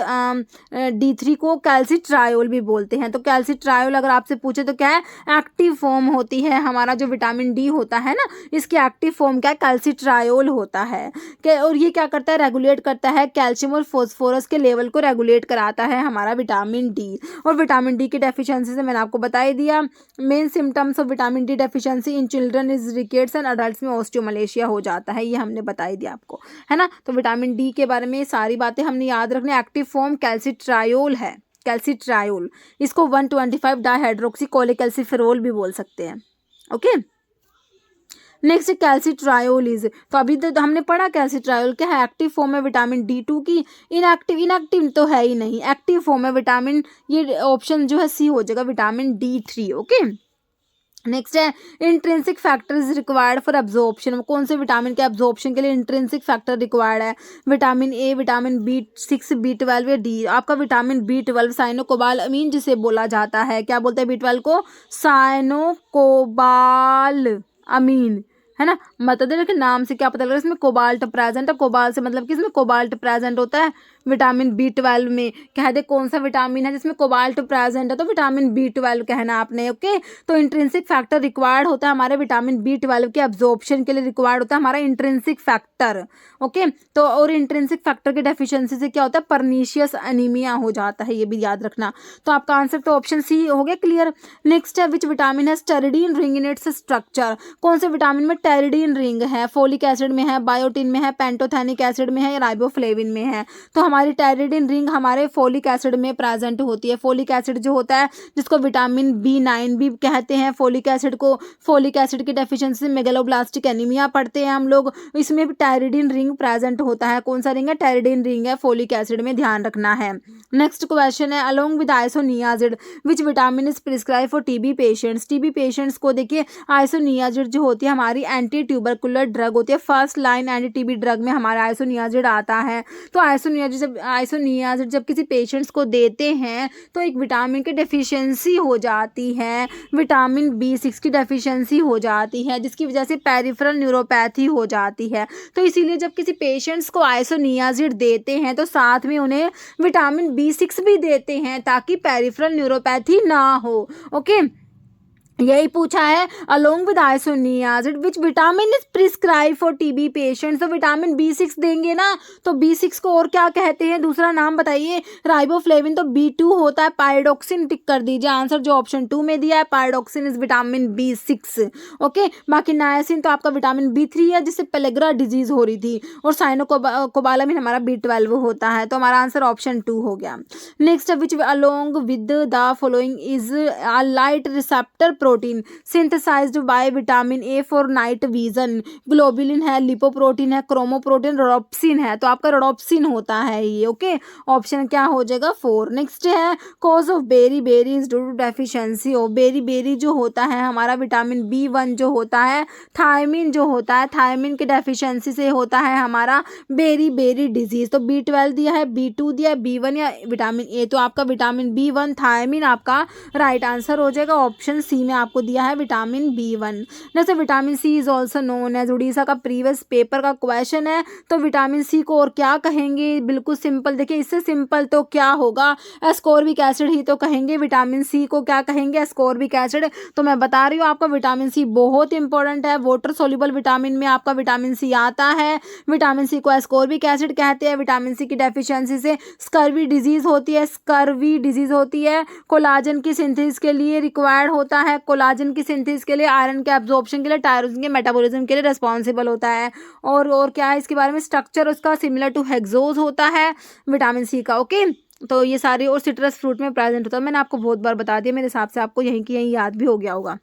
[SPEAKER 1] D3 को कैल्सीट्रायोल भी बोलते हैं। तो कैल्सीट्रायोल अगर आपसे पूछे तो क्या है, एक्टिव फॉर्म होती है हमारा जो विटामिन डी होता है ना, इसकी एक्टिव फॉर्म क्या है, कैल्सीट्रायोल होता है। और ये क्या करता है, रेगुलेट करता है कैल्शियम और फॉस्फोरस के लेवल को रेगुलेट कराता है हमारा विटामिन डी। और विटामिन डी की डेफिशिएंसी से मैंने आपको बता ही दिया, main symptoms of vitamin D deficiency in children is rickets and adults में ऑस्टियोमलेशिया हो जाता है, ये हमने बता ही दिया आपको, है ना। तो विटामिन डी के बारे में सारी बातें हमने याद रखनी। एक्टिव फॉर्म कैल्सीट्रायोल है, कैल्सीट्रायोल, इसको 125 डाइहाइड्रोक्सी कोलेकैल्सीफेरोल भी बोल सकते हैं। ओके, नेक्स्ट कैल्सीट्रायोल इज, तो अभी तो हमने पढ़ा कैल्सीट्रायोल क्या है, एक्टिव फॉर्म है विटामिन D2 की, इनएक्टिव तो है ही नहीं, एक्टिव फॉर्म है विटामिन, ये ऑप्शन जो है सी हो जाएगा विटामिन D3। ओके, नेक्स्ट है intrinsic factor is required for absorption, कौन से विटामिन के एब्जॉर्प्शन के लिए इंट्रिंसिक फैक्टर रिक्वायर्ड है, vitamin A, vitamin B6, B12 या डी। आपका विटामिन B12 साइनोकोबाल अमीन जिसे बोला जाता है, क्या बोलते हैं B12 को, साइनोकोबाल अमीन, है ना। मतलब के नाम से क्या पता लग रहा है इसमें कोबाल्ट प्रेजेंट है, कोबाल से मतलब कि इसमें कोबाल्ट प्रेजेंट होता है विटामिन B12 में। कह दे कौन सा विटामिन है जिसमें कोबाल्ट प्रेजेंट है, तो विटामिन B12 कहना आपने। ओके, तो इंट्रिंसिक फैक्टर रिक्वायर्ड होता है हमारे विटामिन B12 के एब्जॉर्प्शन के लिए, रिक्वायर्ड होता है हमारा इंट्रिंसिक फैक्टर। ओके, तो और इंट्रिंसिक फैक्टर की डेफिशिएंसी से क्या होता है, पर्नीशियस एनीमिया हो जाता है, ये भी याद रखना। तो आपका आंसर तो ऑप्शन सी हो गया क्लियर। नेक्स्ट है विच विटामिन है टेरिडीन रिंग इन इट्स स्ट्रक्चर, कौन से विटामिन में टेरिडीन रिंग है, फोलिक एसिड में है, बायोटिन में है, पेंटोथेनिक एसिड में है या राइबोफ्लेविन में है। तो हमारी टेरिडीन रिंग हमारे फोलिक एसिड में प्रेजेंट होती है। फोलिक एसिड जो होता है जिसको विटामिन B9 भी कहते हैं, फोलिक एसिड को, फोलिक एसिड की डेफिशिएंसी से मेगालोब्लास्टिक एनीमिया पढ़ते हैं हम लोग, इसमें भी टेरिडीन रिंग प्रेजेंट होता है। कौन सा रिंग है, टेरिडीन रिंग है फोलिक एसिड में, ध्यान रखना है। नेक्स्ट क्वेश्चन है along with isoniazid which vitamin is prescribe for TB patients. TB patients को देखिए आइसोनियाजिड जो होती है हमारी एंटी ट्यूबरकुलर ड्रग होती है, first line anti TB drug में हमारा आइसोनियाजिड आता है। तो आइसोनियाजिड जब किसी पेशेंट्स को देते हैं तो एक विटामिन की डेफिशिएंसी हो जाती है, विटामिन B6 की डेफिशिएंसी हो जाती है, जिसकी वजह से पेरिफेरल न्यूरोपैथी हो जाती है। तो इसीलिए जब किसी पेशेंट्स को आइसोनियाजिड देते हैं तो साथ में उन्हें विटामिन B6 भी देते हैं ताकि पेरिफेरल न्यूरोपैथी ना हो। ओके, यही पूछा है along with isoniazid which vitamin is prescribe for TB patients. तो विटामिन B6 देंगे ना, तो B6 को और क्या कहते हैं, दूसरा नाम बताइए, राइबोफ्लेविन। तो B2 होता है, पायरोक्सिन टिक कर दीजिए, आंसर जो ऑप्शन 2 में दिया है pyroxene is vitamin B6। Okay, बाकी नायसिन तो आपका विटामिन B3 है जिससे पेलेग्रा डिजीज हो रही थी, और साइनोकोबालामिन हमारा B12 होता है। तो हमारा आंसर ऑप्शन 2 हो गया। Next which along with the following is a light receptor protein synthesized by vitamin A for night vision. Globulin है, लिपोप्रोटीन है, क्रोमोप्रोटीन, रोडोप्सिन है। तो आपका रोडोप्सिन होता है ये। ओके, ऑप्शन क्या हो जाएगा 4। नेक्स्ट है cause of beriberi is due to deficiency of beriberi जो होता है हमारा विटामिन B1 जो होता है, थायमिन जो होता है, थायमिन की डेफिशिएंसी से होता है हमारा बेरी बेरी डिजीज। तो B12 दिया है, B2 दिया है, B1 या विटामिन ए। तो आपका विटामिन B1 थायमिन आपका राइट आंसर हो जाएगा। ऑप्शन सी में आपको दिया है विटामिन B1। जैसे vitamin C is also known as, Orissa का प्रीवियस पेपर का क्वेश्चन है। तो विटामिन सी को और क्या कहेंगे, बिल्कुल सिंपल, देखिए इससे सिंपल तो क्या होगा, एस्कॉर्बिक एसिड ही तो कहेंगे। विटामिन सी को क्या कहेंगे, एस्कॉर्बिक एसिड। तो मैं बता रही हूँ आपका विटामिन सी बहुत इंपॉर्टेंट है, वाटर सोल्यूबल विटामिन में आपका विटामिन सी आता है। विटामिन सी को एस्कॉर्बिक एसिड कहते हैं। विटामिन सी की डेफिशिएंसी से स्कर्वी डिजीज होती है, स्कर्वी डिजीज होती है। कोलाजन की सिंथेसिस के लिए रिक्वायर्ड होता है, कोलाजन की सिंथेसिस के लिए, आयरन के एब्जॉर्प्शन के लिए, टायरोसिन के मेटाबॉलिज्म के लिए रिस्पॉन्सिबल होता है। और क्या है इसके बारे में, स्ट्रक्चर उसका सिमिलर टू हेक्सोज होता है विटामिन सी का। ओके, तो ये सारे, और सिट्रस फ्रूट में प्रेजेंट होता है। मैंने आपको बहुत बार बता दिया, मेरे हिसाब से आपको यहीं की यहीं याद भी हो गया होगा।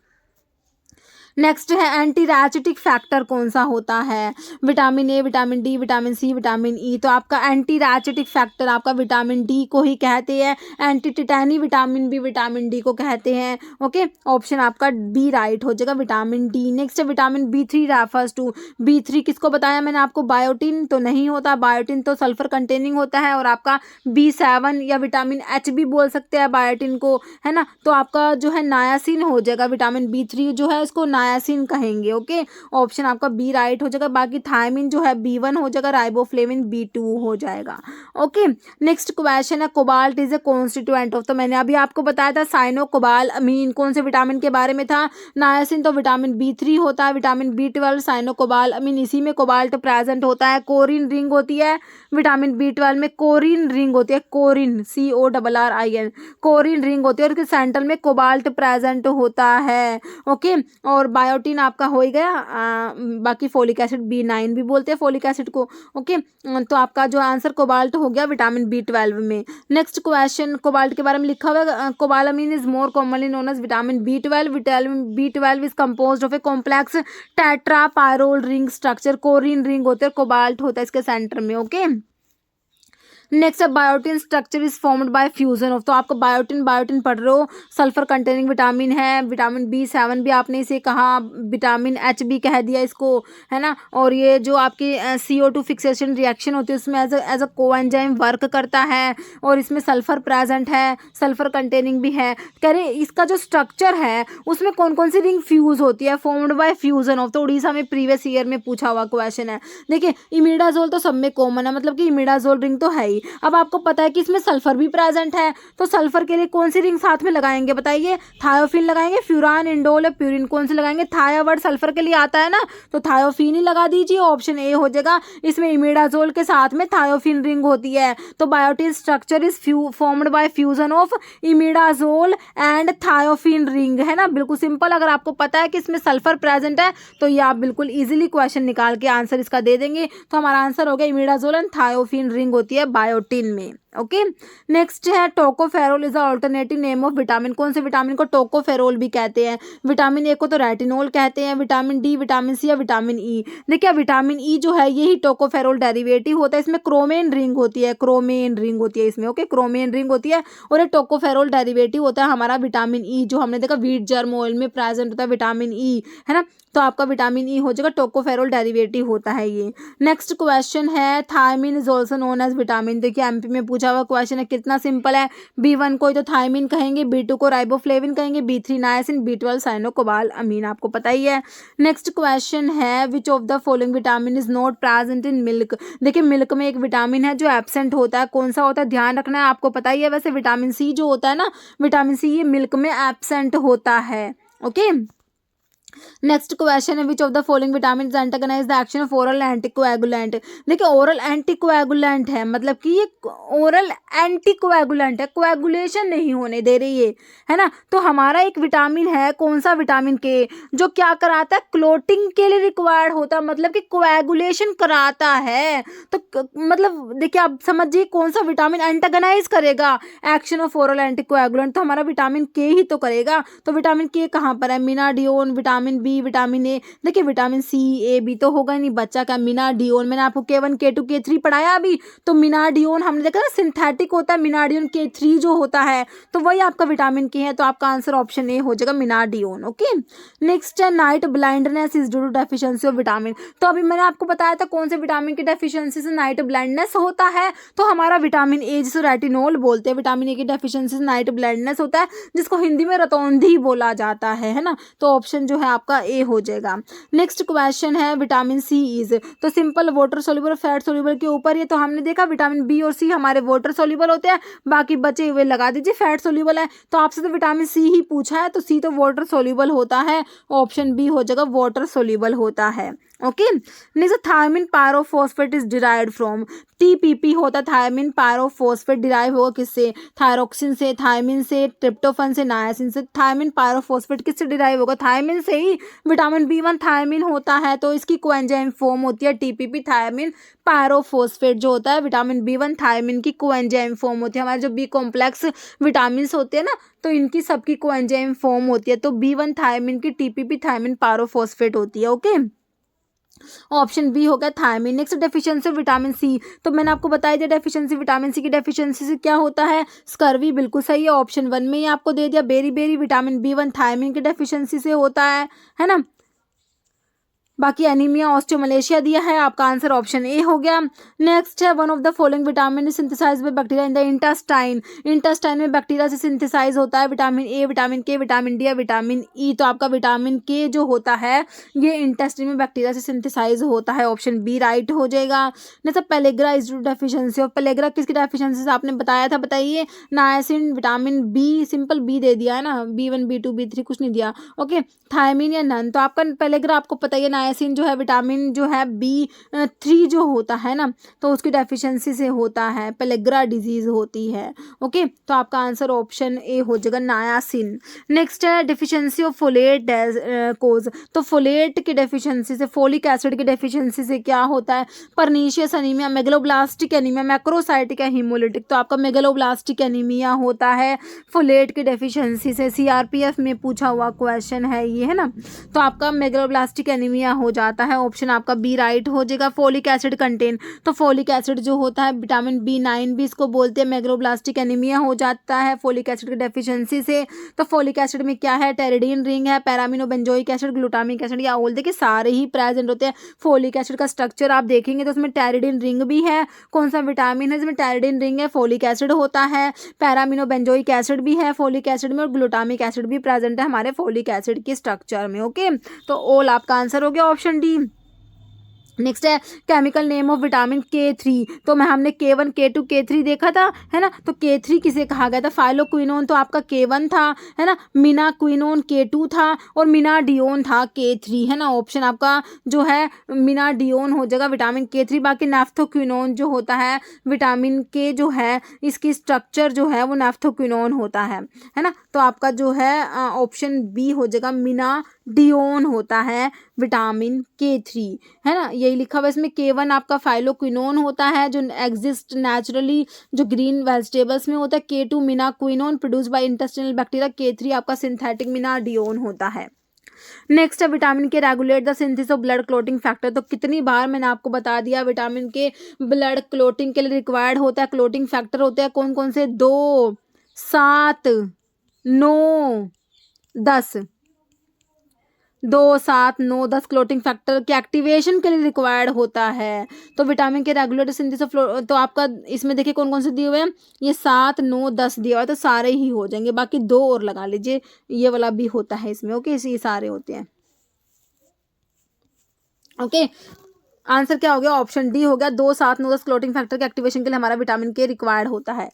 [SPEAKER 1] नेक्स्ट है एंटी रैचेटिक फैक्टर कौन सा होता है, vitamin A, vitamin D, vitamin C, vitamin E. तो आपका एंटी रैचेटिक फैक्टर आपका विटामिन डी को ही कहते हैं, एंटी टिटैनी विटामिन भी विटामिन डी को कहते हैं। ओके, ऑप्शन आपका बी राइट हो जाएगा, विटामिन डी। नेक्स्ट है vitamin B3 refers to, B3 किसको बताया मैंने आपको, बायोटिन तो नहीं होता, बायोटिन तो सल्फर कंटेनिंग होता है। और आपका B7 या विटामिन H भी बोल सकते हैं बायोटिन को, है ना। तो आपका जो है नायासिन हो जाएगा, विटामिन B3 जो है इसको नायासिन कहेंगे। ओके, ऑप्शन आपका बी राइट हो जाएगा। बाकी थायमिन जो है B1 हो जाएगा, राइबोफ्लेविन B2 हो जाएगा। ओके, नेक्स्ट क्वेश्चन है cobalt is a constituent of, तो मैंने अभी आपको बताया था साइनो कोबाल अमीन कौन से विटामिन के बारे में था, नायासिन तो विटामिन B3 होता है, विटामिन B12 साइनो कोबाल अमीन, इसी में कोबाल्ट प्रेजेंट होता है। कोरिन रिंग होती है विटामिन B12 में, कोरिन रिंग होती है, कोरिन CORRIN, कोरिन रिंग होती है और उसके सेंटर में कोबाल्ट प्रेजेंट होता है। ओके, और बायोटिन आपका हो ही गया। बाकी फोलिक एसिड B9 भी बोलते हैं फोलिक एसिड को। ओके, तो आपका जो आंसर कोबाल्ट हो गया विटामिन B12 में। नेक्स्ट क्वेश्चन कोबाल्ट के बारे में लिखा हुआ है, cobalamin is more commonly known as vitamin B12, vitamin B12 is composed of a complex tetrapyrrole ring structure, corrin ring होते हैं, कोबाल्ट होता है इसके सेंटर में। ओके, नेक्स्ट है biotin structure is formed by fusion of, तो आपको बायोटिन पढ़ रहे हो, सल्फर कंटेनिंग विटामिन है, विटामिन B7 भी आपने इसे कहा, विटामिन H भी कह दिया इसको, है ना। और ये जो आपकी CO2 फिक्सेशन रिएक्शन होती है उसमें एज अ कोएंजाइम वर्क करता है, और इसमें सल्फर प्रेजेंट है, सल्फर कंटेनिंग भी है। कह रहे इसका जो स्ट्रक्चर है उसमें कौन कौन सी रिंग फ्यूज होती है, फॉर्म्ड बाय फ्यूजन ऑफ, तो उड़ीसा में प्रीवियस ईयर में पूछा हुआ क्वेश्चन है। देखिए इमिडाजोल तो सब में कॉमन है, मतलब कि इमिडाजोल रिंग तो है ही। अब आपको पता है कि इसमें सल्फर भी प्रेजेंट है, तो सल्फर के लिए कौन सी रिंग साथ में लगाएंगे बताइए, थायोफिन लगाएंगे, फ्यूरान, इंडोल या प्यूरिन, कौन से लगाएंगे, थाया वर्ड सल्फर के लिए आता है ना, तो थायोफिन ही लगा दीजिए, ऑप्शन ए हो जाएगा। इसमें इमिडाजोल के साथ में थायोफिन रिंग होती है, तो biotin structure is formed by fusion of imidazole and thiophene ring, है ना। बिल्कुल सिंपल, अगर आपको पता है कि इसमें सल्फर प्रेजेंट है तो ये आप बिल्कुल इजीली क्वेश्चन निकाल के आंसर इसका दे देंगे। तो हमारा आंसर हो गया इमिडाजोल एंड थायोफिन रिंग होती है बायोटिन में। ओके, नेक्स्ट है tocopherol is alternative name of vitamin, कौन से विटामिन को टोकोफेरोल भी कहते हैं, विटामिन ए को तो रेटिनोल कहते हैं, विटामिन डी, विटामिन सी या विटामिन ई। देखिए विटामिन ई जो है यही टोकोफेरोल डेरिवेटिव होता है, इसमें क्रोमेन रिंग होती है, क्रोमेन रिंग होती है इसमें। ओके, क्रोमेन रिंग होती है और ये टोकोफेरोल डेरिवेटिव होता है हमारा विटामिन ई, जो हमने देखा व्हीट जर्म ऑयल में प्रेजेंट होता है विटामिन ई, है ना। तो आपका विटामिन ई हो जाएगा, टोकोफेरोल डेरिवेटिव होता है ये। नेक्स्ट क्वेश्चन है thiamine is also known as vitamin, देखिए एमपी में पूछा हुआ क्वेश्चन है, कितना सिंपल है। B1 को तो थायमिन कहेंगे, B2 को राइबोफ्लेविन कहेंगे, B3 नायासिन, B12 साइनो कोबाल अमीन, आपको पता ही है। नेक्स्ट क्वेश्चन है which of the following vitamin is not present in milk, देखिए मिल्क में एक विटामिन है जो एब्सेंट होता है, कौन सा होता है ध्यान रखना है, आपको पता ही है। वैसे विटामिन सी जो होता है ना, विटामिन सी ये मिल्क में एब्सेंट होता है। ओके, नेक्स्ट क्वेश्चन है which of the following vitamin antagonise the action of oral anticoagulant, देखिए ओरल एंटीकोएगुलेंट है, मतलब कि ये ओरल एंटीकोएगुलेंट है, कोएगुलेशन नहीं होने दे रही है ना। तो हमारा एक विटामिन है, कौन सा विटामिन के, जो क्या कराता है, क्लोटिंग के लिए रिक्वायर्ड होता है, मतलब कि कोएगुलेशन कराता है। तो मतलब देखिए आप समझिए कौन सा विटामिन एंटागोनाइज करेगा एक्शन ऑफ ओरल एंटीकोएगुलेंट, तो हमारा विटामिन के ही तो करेगा। तो विटामिन के कहाँ पर है, menadione, vitamin B, vitamin A, देखिए विटामिन सी, ए, बी तो होगा नहीं, बच्चा का मिनाडियोन, मैंने आपको K1 K2 K3 पढ़ाया अभी, तो मिनाडियोन हमने देखा ना सिंथेटिक होता है, मिनाडियोन K3 जो होता है, तो वही आपका विटामिन के है, तो आपका आंसर ऑप्शन ए हो जाएगा मिनाडियोन। ओके, नेक्स्ट है night blindness is due to deficiency of vitamin, तो अभी मैंने आपको बताया था कौन से विटामिन की डेफिशिएंसी से नाइट ब्लाइंडनेस होता है, तो हमारा विटामिन ए जिसे रेटिनोल बोलते हैं, विटामिन ए की डेफिशिएंसी से नाइट ब्लाइंडनेस होता है, जिसको हिंदी में रतौंधी बोला जाता है ना। तो ऑप्शन जो है आपका ए हो जाएगा। नेक्स्ट क्वेश्चन है विटामिन सी इज, तो सिंपल वाटर सोल्यूबल और फैट सोल्यूबल के ऊपर, ये तो हमने देखा विटामिन बी और सी हमारे वाटर सोल्यूबल होते हैं, बाकी बचे हुए लगा दीजिए फैट सोल्यूबल है। तो आपसे तो विटामिन सी ही पूछा है, तो सी तो वाटर सोल्यूबल होता है, ऑप्शन बी हो जाएगा वाटर सोल्यूबल होता है। Okay. Next thiamine pyrophosphate is derived from, TPP होता है थायमिन पायरोफॉस्फेट, डिराइव होगा किससे, थायरोक्सिन से, थायमिन से, ट्रिप्टोफन से, नायासिन से। थायमिन पायरोफॉस्फेट किससे डिराइव होगा, थायमिन से ही। विटामिन B1 थायमिन होता है तो इसकी कोएंजाइम फॉर्म होती है टीपीपी, थायमिन पायरोफॉस्फेट जो होता है विटामिन B1 थायमिन की कोएंजाइम फॉर्म होती है। हमारे जो बी कॉम्प्लेक्स विटामिन होते हैं ना, तो इनकी सबकी कोएंजाइम फॉर्म होती है, तो B1 थायमिन की टीपीपी थायमिन पायरोफॉस्फेट होती है। ओके, ऑप्शन बी हो गया thiamine. Next deficiency of vitamin C, तो मैंने आपको बताया दिया डेफिशिएंसी विटामिन सी की डेफिशिएंसी से क्या होता है, स्कर्वी, बिल्कुल सही है, ऑप्शन 1 में ही आपको दे दिया। Beriberi vitamin B1 thiamine की डेफिशिएंसी से होता है ना। बाकी एनीमिया, ऑस्टियोमलेशिया दिया है, आपका आंसर ऑप्शन ए हो गया। नेक्स्ट है one of the following vitamin synthesize by bacteria in the intestine, intestine में बैक्टीरिया से सिंथेसाइज होता है vitamin A, vitamin K, vitamin D या विटामिन ई। तो आपका विटामिन के जो होता है ये इंटेस्टाइन में बैक्टीरिया से सिंथेसाइज होता है, ऑप्शन बी राइट हो जाएगा। Next pellagra is deficiency of, pellagra किसकी डेफिशिएंसी से आपने बताया था, बताइए। Niacin, vitamin B, simple B दे दिया है ना, B1 B2 B3 कुछ नहीं दिया। ओके, थायमिन या नन, तो आपका पेलेग्रा आपको पता ही है, नायासिन जो है विटामिन जो है B3 जो होता है ना, तो उसकी डेफिशिएंसी से होता है, पेलेग्रा डिजीज होती है। ओके, तो आपका आंसर ऑप्शन ए हो जाएगा नायासिन। नेक्स्ट है डेफिशिएंसी ऑफ फोलेट कोज, तो फोलेट की डेफिशिएंसी से, फोलिक एसिड की डेफिशिएंसी से क्या होता है, pernicious anaemia, megaloblastic anaemia, macrocytic या हीमोलिटिक। तो आपका मेगलोब्लास्टिक एनीमिया होता है फोलेट की डेफिशिएंसी से, CRPF में पूछा हुआ क्वेश्चन है ये, है ना। तो आपका मेगलोब्लास्टिक एनीमिया हो जाता है, ऑप्शन आपका बी राइट हो जाएगा। फोलिक एसिड कंटेन, तो फोलिक एसिड जो होता है विटामिन B9 भी इसको बोलते हैं, मेगलोब्लास्टिक एनीमिया हो जाता है फोलिक एसिड की डेफिशिएंसी से। तो फोलिक एसिड में क्या है, टेरिडीन रिंग है, पैरामिनोबेंजोइक एसिड, ग्लूटामिक एसिड या ऑल, देखिए सारे ही प्रेजेंट होते हैं। फोलिक एसिड का स्ट्रक्चर आप देखेंगे तो उसमें टेरिडीन रिंग भी है, कौन सा विटामिन है जिसमें टेरिडीन रिंग है, फोलिक एसिड होता है, पैरामिनोबेंजोइक एसिड भी है फोलिक एसिड में, और ग्लूटामिक एसिड भी प्रेजेंट है हमारे फोलिक एसिड के स्ट्रक्चर में। ओके, तो ऑल आपका आंसर हो गया ऑप्शन डी। नेक्स्ट है chemical name of vitamin K3, तो मैं हमने K1 K2 K3 देखा था, है ना। तो K3 किसे कहा गया था, फाइलोक्विनोन तो आपका K1 था, है ना। मीनाक्विनोन K2 था, और मीनाडियोन था K3, है ना। ऑप्शन आपका जो है मीनाडियोन हो जाएगा विटामिन K3। बाकी नैफ्थोक्विनोन जो होता है विटामिन K जो है इसकी स्ट्रक्चर जो है वो नैफ्थोक्विनोन होता है ना। तो आपका जो है ऑप्शन बी हो जाएगा, मीनाडियोन होता है विटामिन K3, है ना। यही लिखा हुआ इसमें। K1 आपका फाइलोक्विनोन होता है जो एग्जिस्ट नेचुरली जो ग्रीन वेजिटेबल्स में होता है। K2 menaquinone produce by intestinal bacteria. K3 आपका सिंथेटिक मीनाडियोन होता है। नेक्स्ट है विटामिन के regulate the synthesis of blood clotting factor, तो कितनी बार मैंने आपको बता दिया विटामिन के ब्लड क्लोटिंग के लिए रिक्वायर्ड होता है क्लोटिंग फैक्टर होते हैं कौन कौन से, 2, 7, 9, 10, 2, 7, 9, 10 क्लोटिंग फैक्टर के एक्टिवेशन के लिए रिक्वायर्ड होता है। तो विटामिन के रेगुलेटर सिंथेसिस ऑफ, तो आपका इसमें देखिए कौन कौन से दिए हुए हैं, ये 7, 9, 10 दिया हुआ है, तो सारे ही हो जाएंगे। बाकी 2 और लगा लीजिए, ये वाला भी होता है इसमें। ओके, ये सारे होते हैं। ओके, आंसर क्या हो गया, ऑप्शन डी हो गया। 2, 7, 9, 10 क्लोटिंग फैक्टर के एक्टिवेशन के लिए हमारा विटामिन के रिक्वायर्ड होता है।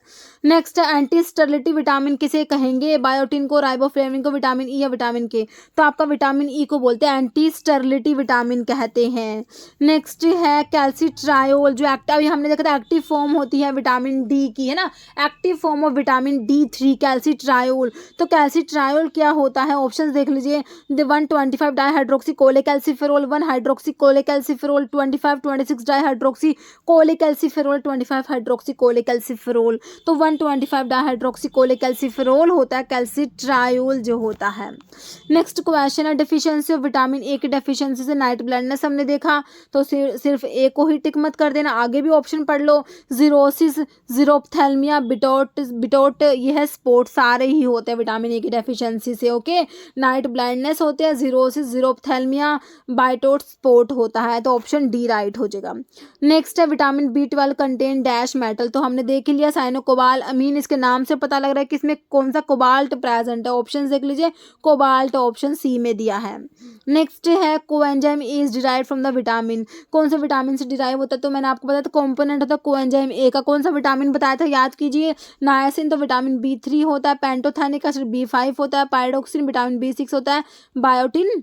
[SPEAKER 1] नेक्स्ट है एंटी स्टेरिलिटी विटामिन किसे कहेंगे, बायोटिन को, राइबोफ्लेविन को, विटामिन ई या विटामिन के। तो आपका विटामिन ई को बोलते हैं एंटी स्टेरिलिटी विटामिन कहते हैं। नेक्स्ट है कैल्सिट्रायोल, जो एक्टिव हमने देखा था एक्टिव फॉर्म होती है विटामिन डी की, है ना। Active form of vitamin D3 कैल्सिट्रायोल। तो कैल्सिट्रायोल क्या होता है, ऑप्शन देख लीजिए। 125 डाईहाइड्रोक्सी कोलेकैल्सिफेरोल, 1 हाइड्रोक्सी कोलेकैल्सिफेरोल, 25 26 डाईहाइड्रोक्सी कोलेकैल्सिफेरोल, 25 हाइड्रोक्सी कोलेकैल्सिफेरोल। तो 125 डाईहाइड्रोक्सी कोलेकैल्सिफेरोल होता है कैल्सिट्रायोल जो होता है। नेक्स्ट क्वेश्चन है डेफिशिएंसी ऑफ विटामिन ए की डेफिशिएंसी से नाइट ब्लाइंडनेस हमने देखा, तो सिर्फ ए को ही टिक मत कर देना, आगे भी ऑप्शन पढ़ लो। जीरोसिस, जीरोप्थेल्मिया, बिटोट ये है स्पॉट, सारे ही होते हैं विटामिन ए की डेफिशिएंसी से। ओके, नाइट ब्लाइंडनेस होते हैं, जीरोसिस, जीरोप्थेल्मिया, बाइटोट स्पॉट होता है, तो ऑप्शन डी राइट हो जाएगा। नेक्स्ट है vitamin B12 contain dash metal, तो हमने देख ही लिया साइनो कोबाल अमीन, इसके नाम से पता लग रहा है कि इसमें कौन सा कोबाल्ट प्रेजेंट है, ऑप्शन देख लीजिए कोबाल्ट, ऑप्शन सी में दिया है। नेक्स्ट है coenzyme is derive from the vitamin, कौन से विटामिन से डिराइव होता है, तो मैंने आपको बताया था कॉम्पोनेंट होता है कोएंजाइम ए का, कौन सा विटामिन बताया था याद कीजिए, नायासिन तो विटामिन B3 होता है, पेंटोथेनिक एसिड B5 होता है, पायरोक्सिन विटामिन B6 होता है, बायोटिन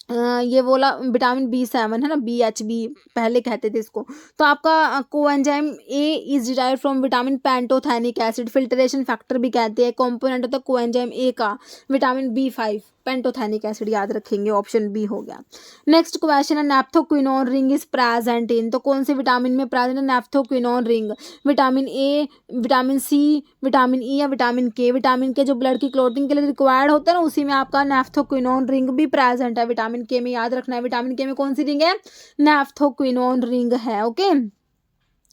[SPEAKER 1] ये बोला विटामिन B7 है ना, BHB पहले कहते थे इसको। तो आपका coenzyme A is derived from vitamin pantothenic acid, filtration factor भी कहते हैं, कंपोनेंट होता है कोएंजाइम ए का विटामिन B5 पैंटोथेनिक एसिड, याद रखेंगे, ऑप्शन बी हो गया। नेक्स्ट क्वेश्चन है naphthoquinone ring is present in, तो कौन से विटामिन में प्रेजेंट है naphthoquinone ring, vitamin A, vitamin C, vitamin E या विटामिन के। विटामिन के जो ब्लड की क्लोटिंग के लिए रिक्वायर्ड होता है ना, उसी में आपका नैप्थोक्विनोन रिंग भी प्रेजेंट है। विटामिन के में याद रखना है, विटामिन के में कौन सी रिंग है, नैप्थोक्विनोन रिंग है। ओके,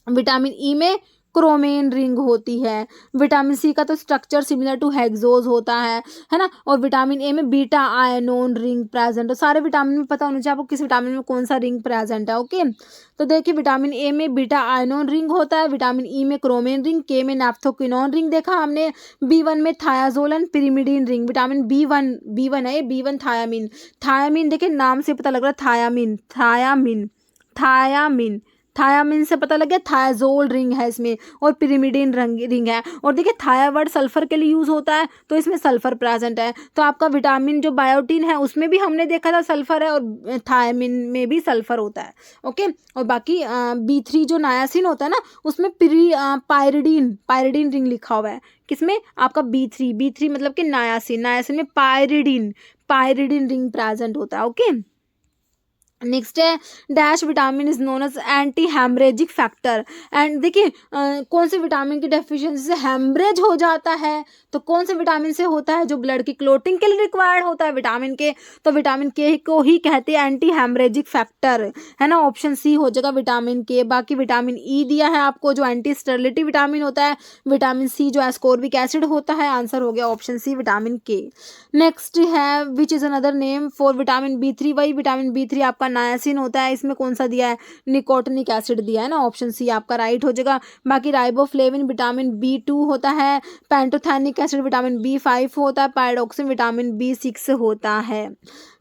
[SPEAKER 1] विटामिन ई में क्रोमेन रिंग होती है। विटामिन सी का तो स्ट्रक्चर सिमिलर टू हेक्सोज होता है ना। और विटामिन ए में बीटा आयनोन रिंग प्रेजेंट है। सारे विटामिन में पता होना चाहिए आपको किस विटामिन में कौन सा रिंग प्रेजेंट है। ओके, तो देखिए विटामिन ए में बीटा आयनोन रिंग होता है, विटामिन ई में क्रोमेन रिंग, के में नैप्थोक्विनोन रिंग देखा हमने, B1 में थायाजोल and pyrimidine ring. Vitamin B1 है ये, B1 थायामीन। थायामीन देखिए नाम से पता लग रहा है, थायामीन थायामीन थायामीन थायामीन से पता लग गया, थायाजोल रिंग है इसमें, और पिरिमिडीन रिंग है। और देखिए थाया वर्ड सल्फर के लिए यूज होता है, तो इसमें सल्फर प्रेजेंट है। तो आपका विटामिन जो बायोटीन है उसमें भी हमने देखा था सल्फर है, और थायामीन में भी सल्फर होता है। ओके, और बाकी B3 जो नायासिन होता है ना, उसमें पायरिडीन रिंग लिखा हुआ है। किसमें, आपका B3 मतलब कि नायासिन में पायरिडीन रिंग प्रेजेंट होता है। ओके, नेक्स्ट है dash vitamin is known as anti hemorrhagic factor. And देखिए कौन से विटामिन की डेफिशिएंसी से हेमरेज हो जाता है, तो कौन से विटामिन से होता है, जो ब्लड की क्लोटिंग के लिए रिक्वायर्ड होता है विटामिन के, तो विटामिन के को ही कहते हैं एंटी हेमरेजिक फैक्टर, है ना। ऑप्शन सी हो जाएगा विटामिन के। बाकी विटामिन ई दिया है आपको जो एंटी स्टेरिलिटी विटामिन होता है, विटामिन सी जो एस्कोर्बिक एसिड होता है, आंसर हो गया ऑप्शन सी विटामिन के। नेक्स्ट है which is another name for vitamin B3, वही विटामिन B3 आपका नायासिन होता है, इसमें कौन सा दिया है, निकोटिनिक एसिड दिया है ना, ऑप्शन सी आपका राइट हो जाएगा। बाकी राइबोफ्लेविन विटामिन B2 होता है, पैंटोथेनिक एसिड विटामिन B5 होता है, पायरोक्सिन विटामिन B6 होता है।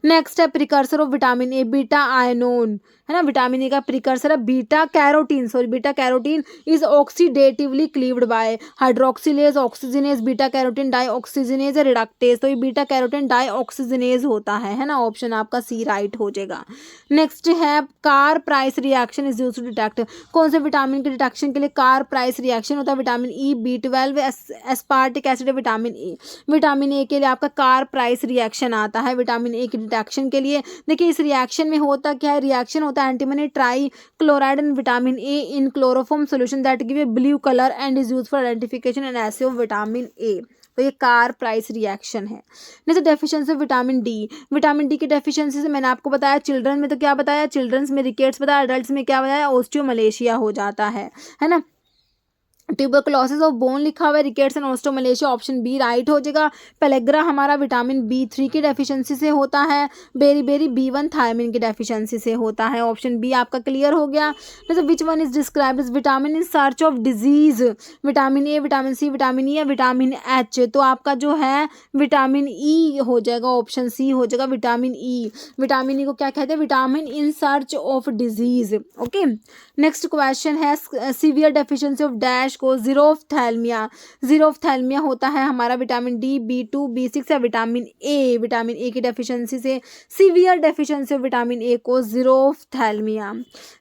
[SPEAKER 1] नेक्स्ट है precursor of vitamin A, beta ionone, है ना। विटामिन ए का प्रिकर्सर है beta carotene is oxidatively cleaved by hydroxylase, oxygenase, beta carotene dioxygenase, reductase. तो ये बीटा कैरोटीन डाइऑक्सीजनेज होता है ना, ऑप्शन आपका सी राइट हो जाएगा। नेक्स्ट है Carr Price reaction is used to detect, कौन से विटामिन के डिटेक्शन के लिए कार प्राइस रिएक्शन होता है, vitamin E, B12, aspartic acid, vitamin A के लिए आपका कार प्राइस रिएक्शन आता है विटामिन ए के डिटेक्शन के लिए। देखिए इस रिएक्शन में होता क्या है, रिएक्शन होता है antimony try chloride and vitamin A in chloroform solution that give a blue colour and is used for identification and essay of vitamin ए। तो ये कार प्राइस रिएक्शन है। Next deficiency of vitamin D की डेफिशिएंसी से मैंने आपको बताया, चिल्ड्रन में तो क्या बताया, चिल्ड्रंस में रिकेट्स बताया, अडल्ट्स में क्या बताया, ऑस्टियोमलेशिया हो जाता है ना। ट्यूबरकुलोसिस ऑफ बोन लिखा हुआ है, rickets and osteomalacia, option B right हो जाएगा। पेलेग्रा हमारा विटामिन B3 की डेफिशिएंसी से होता है, बेरी B1 थायमिन की डेफिशिएंसी से होता है, ऑप्शन बी आपका क्लियर हो गया। जैसे which one is described as vitamin in search of disease, vitamin A, vitamin C, vitamin E या विटामिन एच। तो आपका जो है विटामिन ई हो जाएगा, ऑप्शन सी हो जाएगा विटामिन ई। विटामिन ई को क्या कहते हैं, vitamin in search of disease. Okay, next question है सीवियर डेफिशिएंसी ऑफ डैश को, जीरोफ्थैल्मिया होता है हमारा विटामिन डी, B2, B6 या विटामिन ए की डेफिशिएंसी से, सीवियर डेफिशिएंसी ऑफ विटामिन ए को जीरोफ्थैल्मिया।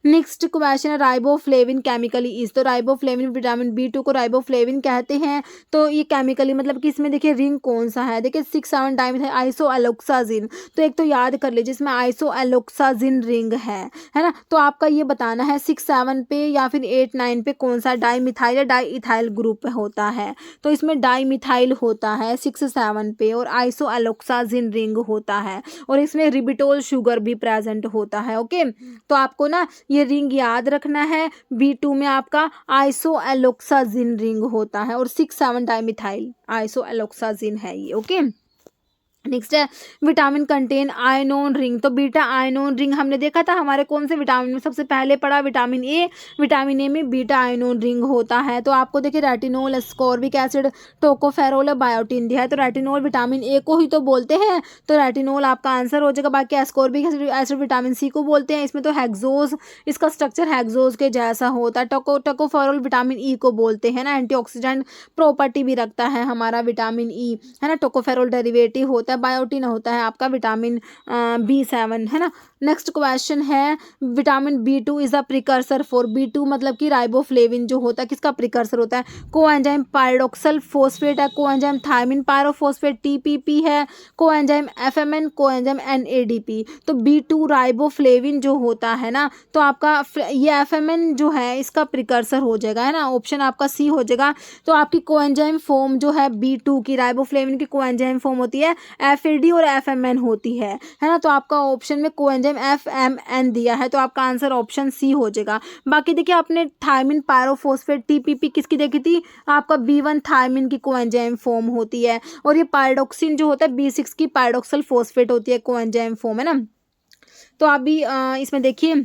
[SPEAKER 1] नेक्स्ट क्वेश्चन है राइबोफ्लेविन केमिकली इज, तो राइबोफ्लेविन विटामिन B2 को राइबोफ्लेविन कहते हैं। तो ये केमिकली मतलब कि इसमें देखिए रिंग कौन सा है, देखिए 6-7 डाइमिथाइल आइसोएलोक्साजिन, तो एक तो याद कर लीजिए इसमें आइसोएलोक्साजिन रिंग है ना। तो आपका ये बताना है 6-7 पे या फिर 8-9 पे कौन सा डाइमिथाइल डाइइथाइल ग्रुप होता है। तो इसमें डाइमिथाइल होता है 6-7 पे, और आइसोएलोक्साजिन रिंग होता है, और इसमें रिबिटोल शुगर भी प्रेजेंट होता है। ओके, तो आपको ना ये रिंग याद रखना है, B2 में आपका आइसोएलोक्साजिन रिंग होता है, और 6-7 डाइमिथाइल आइसोएलोक्साजिन है ये। ओके, नेक्स्ट है विटामिन कंटेन आयनोन रिंग, तो बीटा आयनोन रिंग हमने देखा था हमारे कौन से विटामिन में सबसे पहले पड़ा, विटामिन ए में बीटा आयनोन रिंग होता है। तो आपको देखिए रेटिनोल, एस्कॉर्बिक एसिड, टोकोफेरोल और बायोटीन दिया है। तो रेटिनोल विटामिन ए को ही तो बोलते हैं, तो रेटिनोल आपका आंसर हो जाएगा। बाकी एस्कॉर्बिक एसिड विटामिन सी को बोलते हैं, इसमें तो हेक्सोज, इसका स्ट्रक्चर हेक्सोज के जैसा होता है। टोकोफेरोल विटामिन ई को बोलते हैं ना, एंटीऑक्सीडेंट प्रॉपर्टी भी रखता है हमारा विटामिन ई, है ना, टोकोफेरोल डेरिवेटिव होता है। बायोटिन होता है आपका विटामिन B7, है ना। नेक्स्ट क्वेश्चन है vitamin B2 is a precursor for, B2 मतलब कि राइबोफ्लेविन जो होता है किसका प्रिकर्सर होता है, कोएंजाइम पायरोक्सल फोस्फेट है, कोएंजाइम थायमिन पायरोफोस्फेट TPP है, कोएंजाइम FMN, कोएंजाइम NADP। तो B2 राइबोफ्लेविन जो होता है ना, तो आपका ये FMN जो है इसका प्रिकर्सर हो जाएगा, है ना, ऑप्शन आपका C हो जाएगा। तो आपकी कोएंजाइम फॉर्म जो है B2 की राइबोफ्लेविन की कोएंजाइम फॉर्म होती है FAD और FMN होती है ना। तो आपका ऑप्शन में कोएंजाइम FMN दिया है, तो आपका आंसर ऑप्शन C हो जाएगा। बाकी देखिए आपने थायमिन पायरोफोस्फेट TPP किसकी देखी थी, आपका B1 थायमिन की कोएंजाइम फॉर्म होती है, और ये पायरोक्सिन जो होता है B6 की पायरोक्सल फोस्फेट होती है कोएंजाइम फॉर्म, है ना। तो अभी इसमें देखिए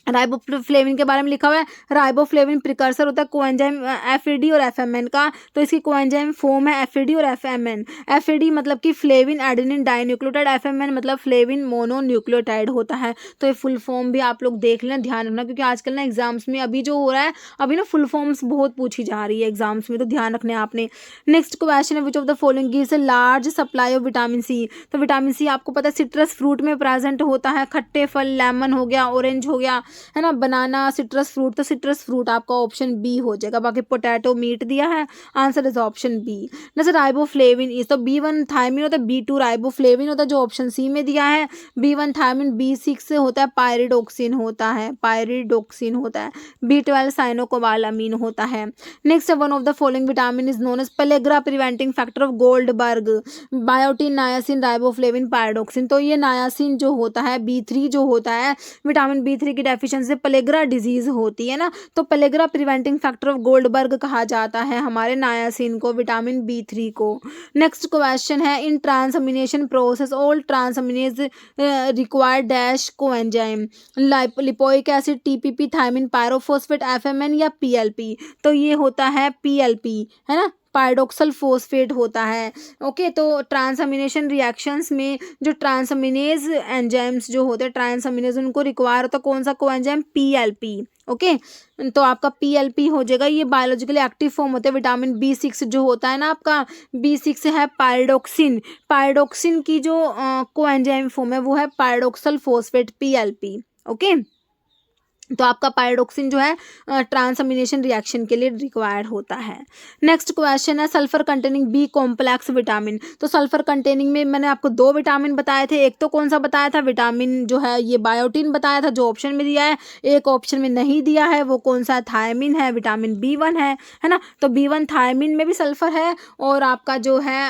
[SPEAKER 1] राइबोफ्लेविन के बारे में लिखा हुआ है, राइबोफ्लेविन प्रिकर्सर होता है कोएंजाइम FAD और FMN का, तो इसकी कोएंजाइम फॉर्म है FAD और FMN। FAD मतलब कि फ्लेविन एडेनिन डाइन्यूक्लियोटाइड, FMN मतलब फ्लेविन मोनोन्यूक्लियोटाइड होता है। तो ये फुल फॉर्म भी आप लोग देख लेना, ध्यान रखना, क्योंकि आजकल ना एग्जाम्स में अभी जो हो रहा है अभी ना फुल फॉर्म्स बहुत पूछी जा रही है एग्जाम्स में, तो ध्यान रखना है आपने। नेक्स्ट क्वेश्चन है which of the following gives a large supply of vitamin C। तो विटामिन C आपको पता है सिट्रस फ्रूट में प्रेजेंट होता है, खट्टे फल, लेमन हो गया, ऑरेंज हो गया, है ना, बनाना, सिट्रस फ्रूट, तो सिट्रस फ्रूट आपका ऑप्शन B हो जाएगा। बाकी पोटैटो मीट दिया है, आंसर इज ऑप्शन B। जैसे राइबोफ्लेविन इज तो B1 थायमिन होता है, B2 राइबोफ्लेविन होता है जो ऑप्शन C में दिया है, B1 थायमिन, B6 से होता है पायरिडोक्सिन होता है, पायरिडोक्सिन होता है, B12 साइनोकोबालामीन होता है। Next one of the following vitamin is known as pellagra preventing factor of Goldberg, biotin, niacin, riboflavin, pyridoxine. तो ये नायासिन जो होता है B3 जो होता है विटामिन B3 की डेफिशिएंसी पेलेग्रा डिजीज होती है ना, तो pellagra preventing factor of Goldberg कहा जाता है हमारे नायासिन को, विटामिन B3 को। नेक्स्ट क्वेश्चन है in transamination process all transaminase required dash coenzyme, lipoic acid, TPP, thiamine pyrophosphate, FMN या PLP। तो ये होता है PLP, है ना, पायरोक्सल फोस्फेट होता है। ओके, तो ट्रांसअमीनेशन रिएक्शंस में जो ट्रांसअमीनेज एंजाइम्स जो होते हैं ट्रांसअमीनेज उनको रिक्वायर होता है कौन सा कोएंजाइम, PLP। ओके, तो आपका PLP हो जाएगा। ये बायोलॉजिकली एक्टिव फॉर्म होते हैं विटामिन B6 जो होता है ना आपका B6 है पायरोक्सिन, पायरोक्सिन की जो कोएंजाइम फॉर्म है वो है पायरोक्सल फोस्फेट PLP। ओके, तो आपका पायरोक्सिन जो है ट्रांसअमीनेशन रिएक्शन के लिए रिक्वायर्ड होता है। नेक्स्ट क्वेश्चन है sulphur containing B complex vitamin. तो सल्फर कंटेनिंग में मैंने आपको 2 विटामिन बताए थे, एक तो कौन सा बताया था, विटामिन जो है ये बायोटिन बताया था जो ऑप्शन में दिया है, एक ऑप्शन में नहीं दिया है, वो कौन सा थायमिन है, विटामिन B1 है ना। तो B1 थायमिन में भी सल्फर है, और आपका जो है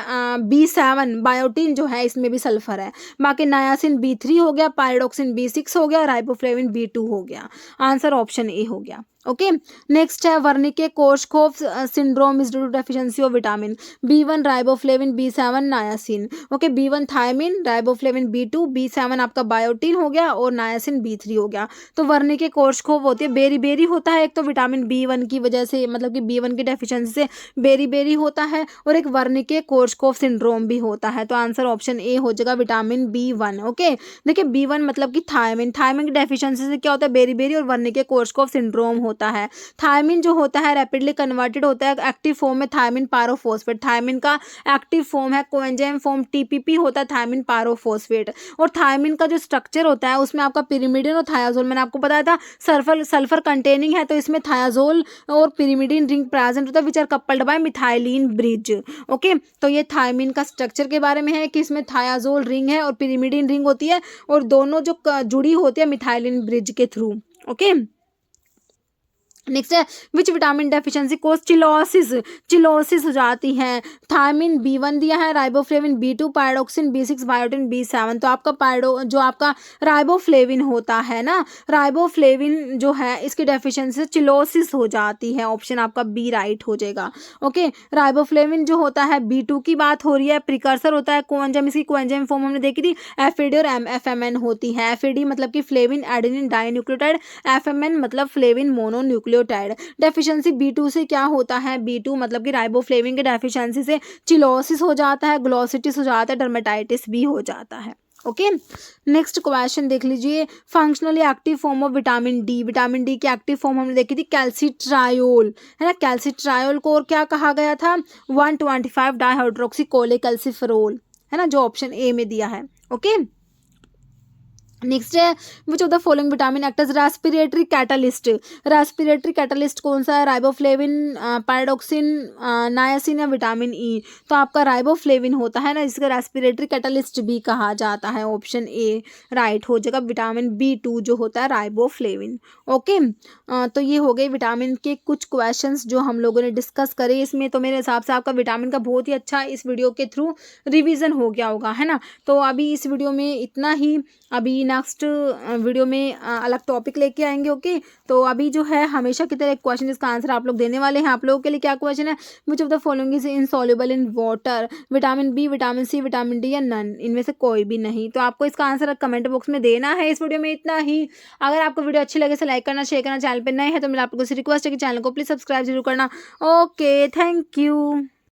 [SPEAKER 1] B7 बायोटिन जो है इसमें भी सल्फर है। बाकी नायासिन B3 हो गया, पायरोक्सिन B6 हो गया, राइबोफ्लेविन B2 हो गया, आंसर ऑप्शन ए हो गया। ओके, नेक्स्ट है Wernicke Korsakoff syndrome is due to deficiency of vitamin B1 riboflavin, B7 niacin. Okay, B1 thiamine, riboflavin B2, B7 आपका बायोटिन हो गया, और नायासिन B3 हो गया। तो वर्निके कोर्शकोफ होती है, बेरी बेरी होता है, एक तो विटामिन B1 की वजह से मतलब कि B1 की डेफिशिएंसी से बेरी बेरी होता है, और एक वर्निके कोर्शकोफ सिंड्रोम भी होता है। तो आंसर ऑप्शन ए हो जाएगा विटामिन B1। ओके, देखिए B1 मतलब कि थायमिन, थायमिन की डेफिशिएंसी से क्या होता है, बेरी बेरी और वर्निके कोर्शकोफ सिंड्रोम होता है। थायमिन जो होता है रैपिडली कन्वर्टेड होता है एक्टिव फॉर्म में थायमिन पायरोफोस्फेट, थायमिन का एक्टिव फॉर्म है कोएंजाइम फॉर्म TPP होता है थायमिन पायरोफोस्फेट। और थायमिन का जो स्ट्रक्चर होता है उसमें आपका पिरिमिडिन और थायाजोल, मैंने आपको बताया था सल्फर कंटेनिंग है, तो इसमें थायाजोल और पिरिमिडिन रिंग प्रेजेंट होता है which are coupled by methylene bridge. Okay, तो ये थायमिन का स्ट्रक्चर के बारे में है कि इसमें थायाजोल रिंग है और पिरिमिडिन रिंग होती है, और दोनों जो जुड़ी होती है मिथाइलिन ब्रिज के थ्रू। ओके, नेक्स्ट है which vitamin deficiency cause cheilosis, cheilosis हो जाती है। थायमिन B1 दिया है, riboflavin B2, pyroxene B6, biotin B7। तो आपका जो आपका राइबोफ्लेविन होता है ना, राइबोफ्लेविन जो है इसकी डेफिशिएंसी से चिलोसिस हो जाती है, ऑप्शन आपका B राइट हो जाएगा। ओके, राइबोफ्लेविन जो होता है B2 की बात हो रही है, प्रिकर्सर होता है कोएंजाइम, इसकी कोएंजाइम फॉर्म हमने देखी थी FAD और FMN होती है। FAD मतलब कि फ्लेविन एडेनिन डाइन्यूक्लियोटाइड, FMN मतलब फ्लेविन मोनोन्यूक्लियोटाइड। डेफिशिएंसी B2 से क्या होता है, B2 मतलब कि राइबोफ्लेविन के डेफिशिएंसी से चिलोसिस हो जाता है, ग्लोसिटिस हो जाता है, डर्मेटाइटिस भी हो जाता है। ओके, नेक्स्ट क्वेश्चन देख लीजिए functionally active form of vitamin D। Vitamin D की एक्टिव फॉर्म हमने देखी थी कैल्सिट्रायोल, है ना। कैल्सिट्रायोल को और क्या कहा गया था, 125 डाइहाइड्रोक्सी कोलेकैल्सिफेरोल, है ना, जो ऑप्शन ए में दिया है। ओके, नेक्स्ट है which of the following vitamin act as respiratory catalyst. Respiratory catalyst कौन सा है? राइबोफ्लेविन, पैराडॉक्सिन, नायासिन या विटामिन ई। तो आपका राइबोफ्लेविन होता है ना, इसका रेस्पिरेटरी कैटालिस्ट भी कहा जाता है। ऑप्शन ए राइट हो जाएगा। विटामिन B2 जो होता है राइबोफ्लेविन। ओके, तो ये हो गए विटामिन के कुछ क्वेश्चंस जो हम लोगों ने डिस्कस करे इसमें। तो मेरे हिसाब से आपका विटामिन का बहुत ही अच्छा इस वीडियो के थ्रू रिवीजन हो गया होगा, है ना। तो अभी इस वीडियो में इतना ही। अभी नेक्स्ट वीडियो में अलग टॉपिक लेके आएंगे। ओके, तो अभी जो है हमेशा की तरह एक क्वेश्चन जिसका आंसर आप लोग देने वाले हैं। आप लोगों के लिए क्या क्वेश्चन है? Which of the following is insoluble in water? Vitamin B, vitamin C, vitamin D या नन, इनमें से कोई भी नहीं। तो आपको इसका आंसर कमेंट बॉक्स में देना है। इस वीडियो में इतना ही। अगर आपको वीडियो अच्छी लगे तो लाइक करना, शेयर करना, चैनल पर नए हैं तो मेरा आप लोगों से रिक्वेस्ट है कि चैनल को प्लीज सब्सक्राइब जरूर करना। Okay, thank you.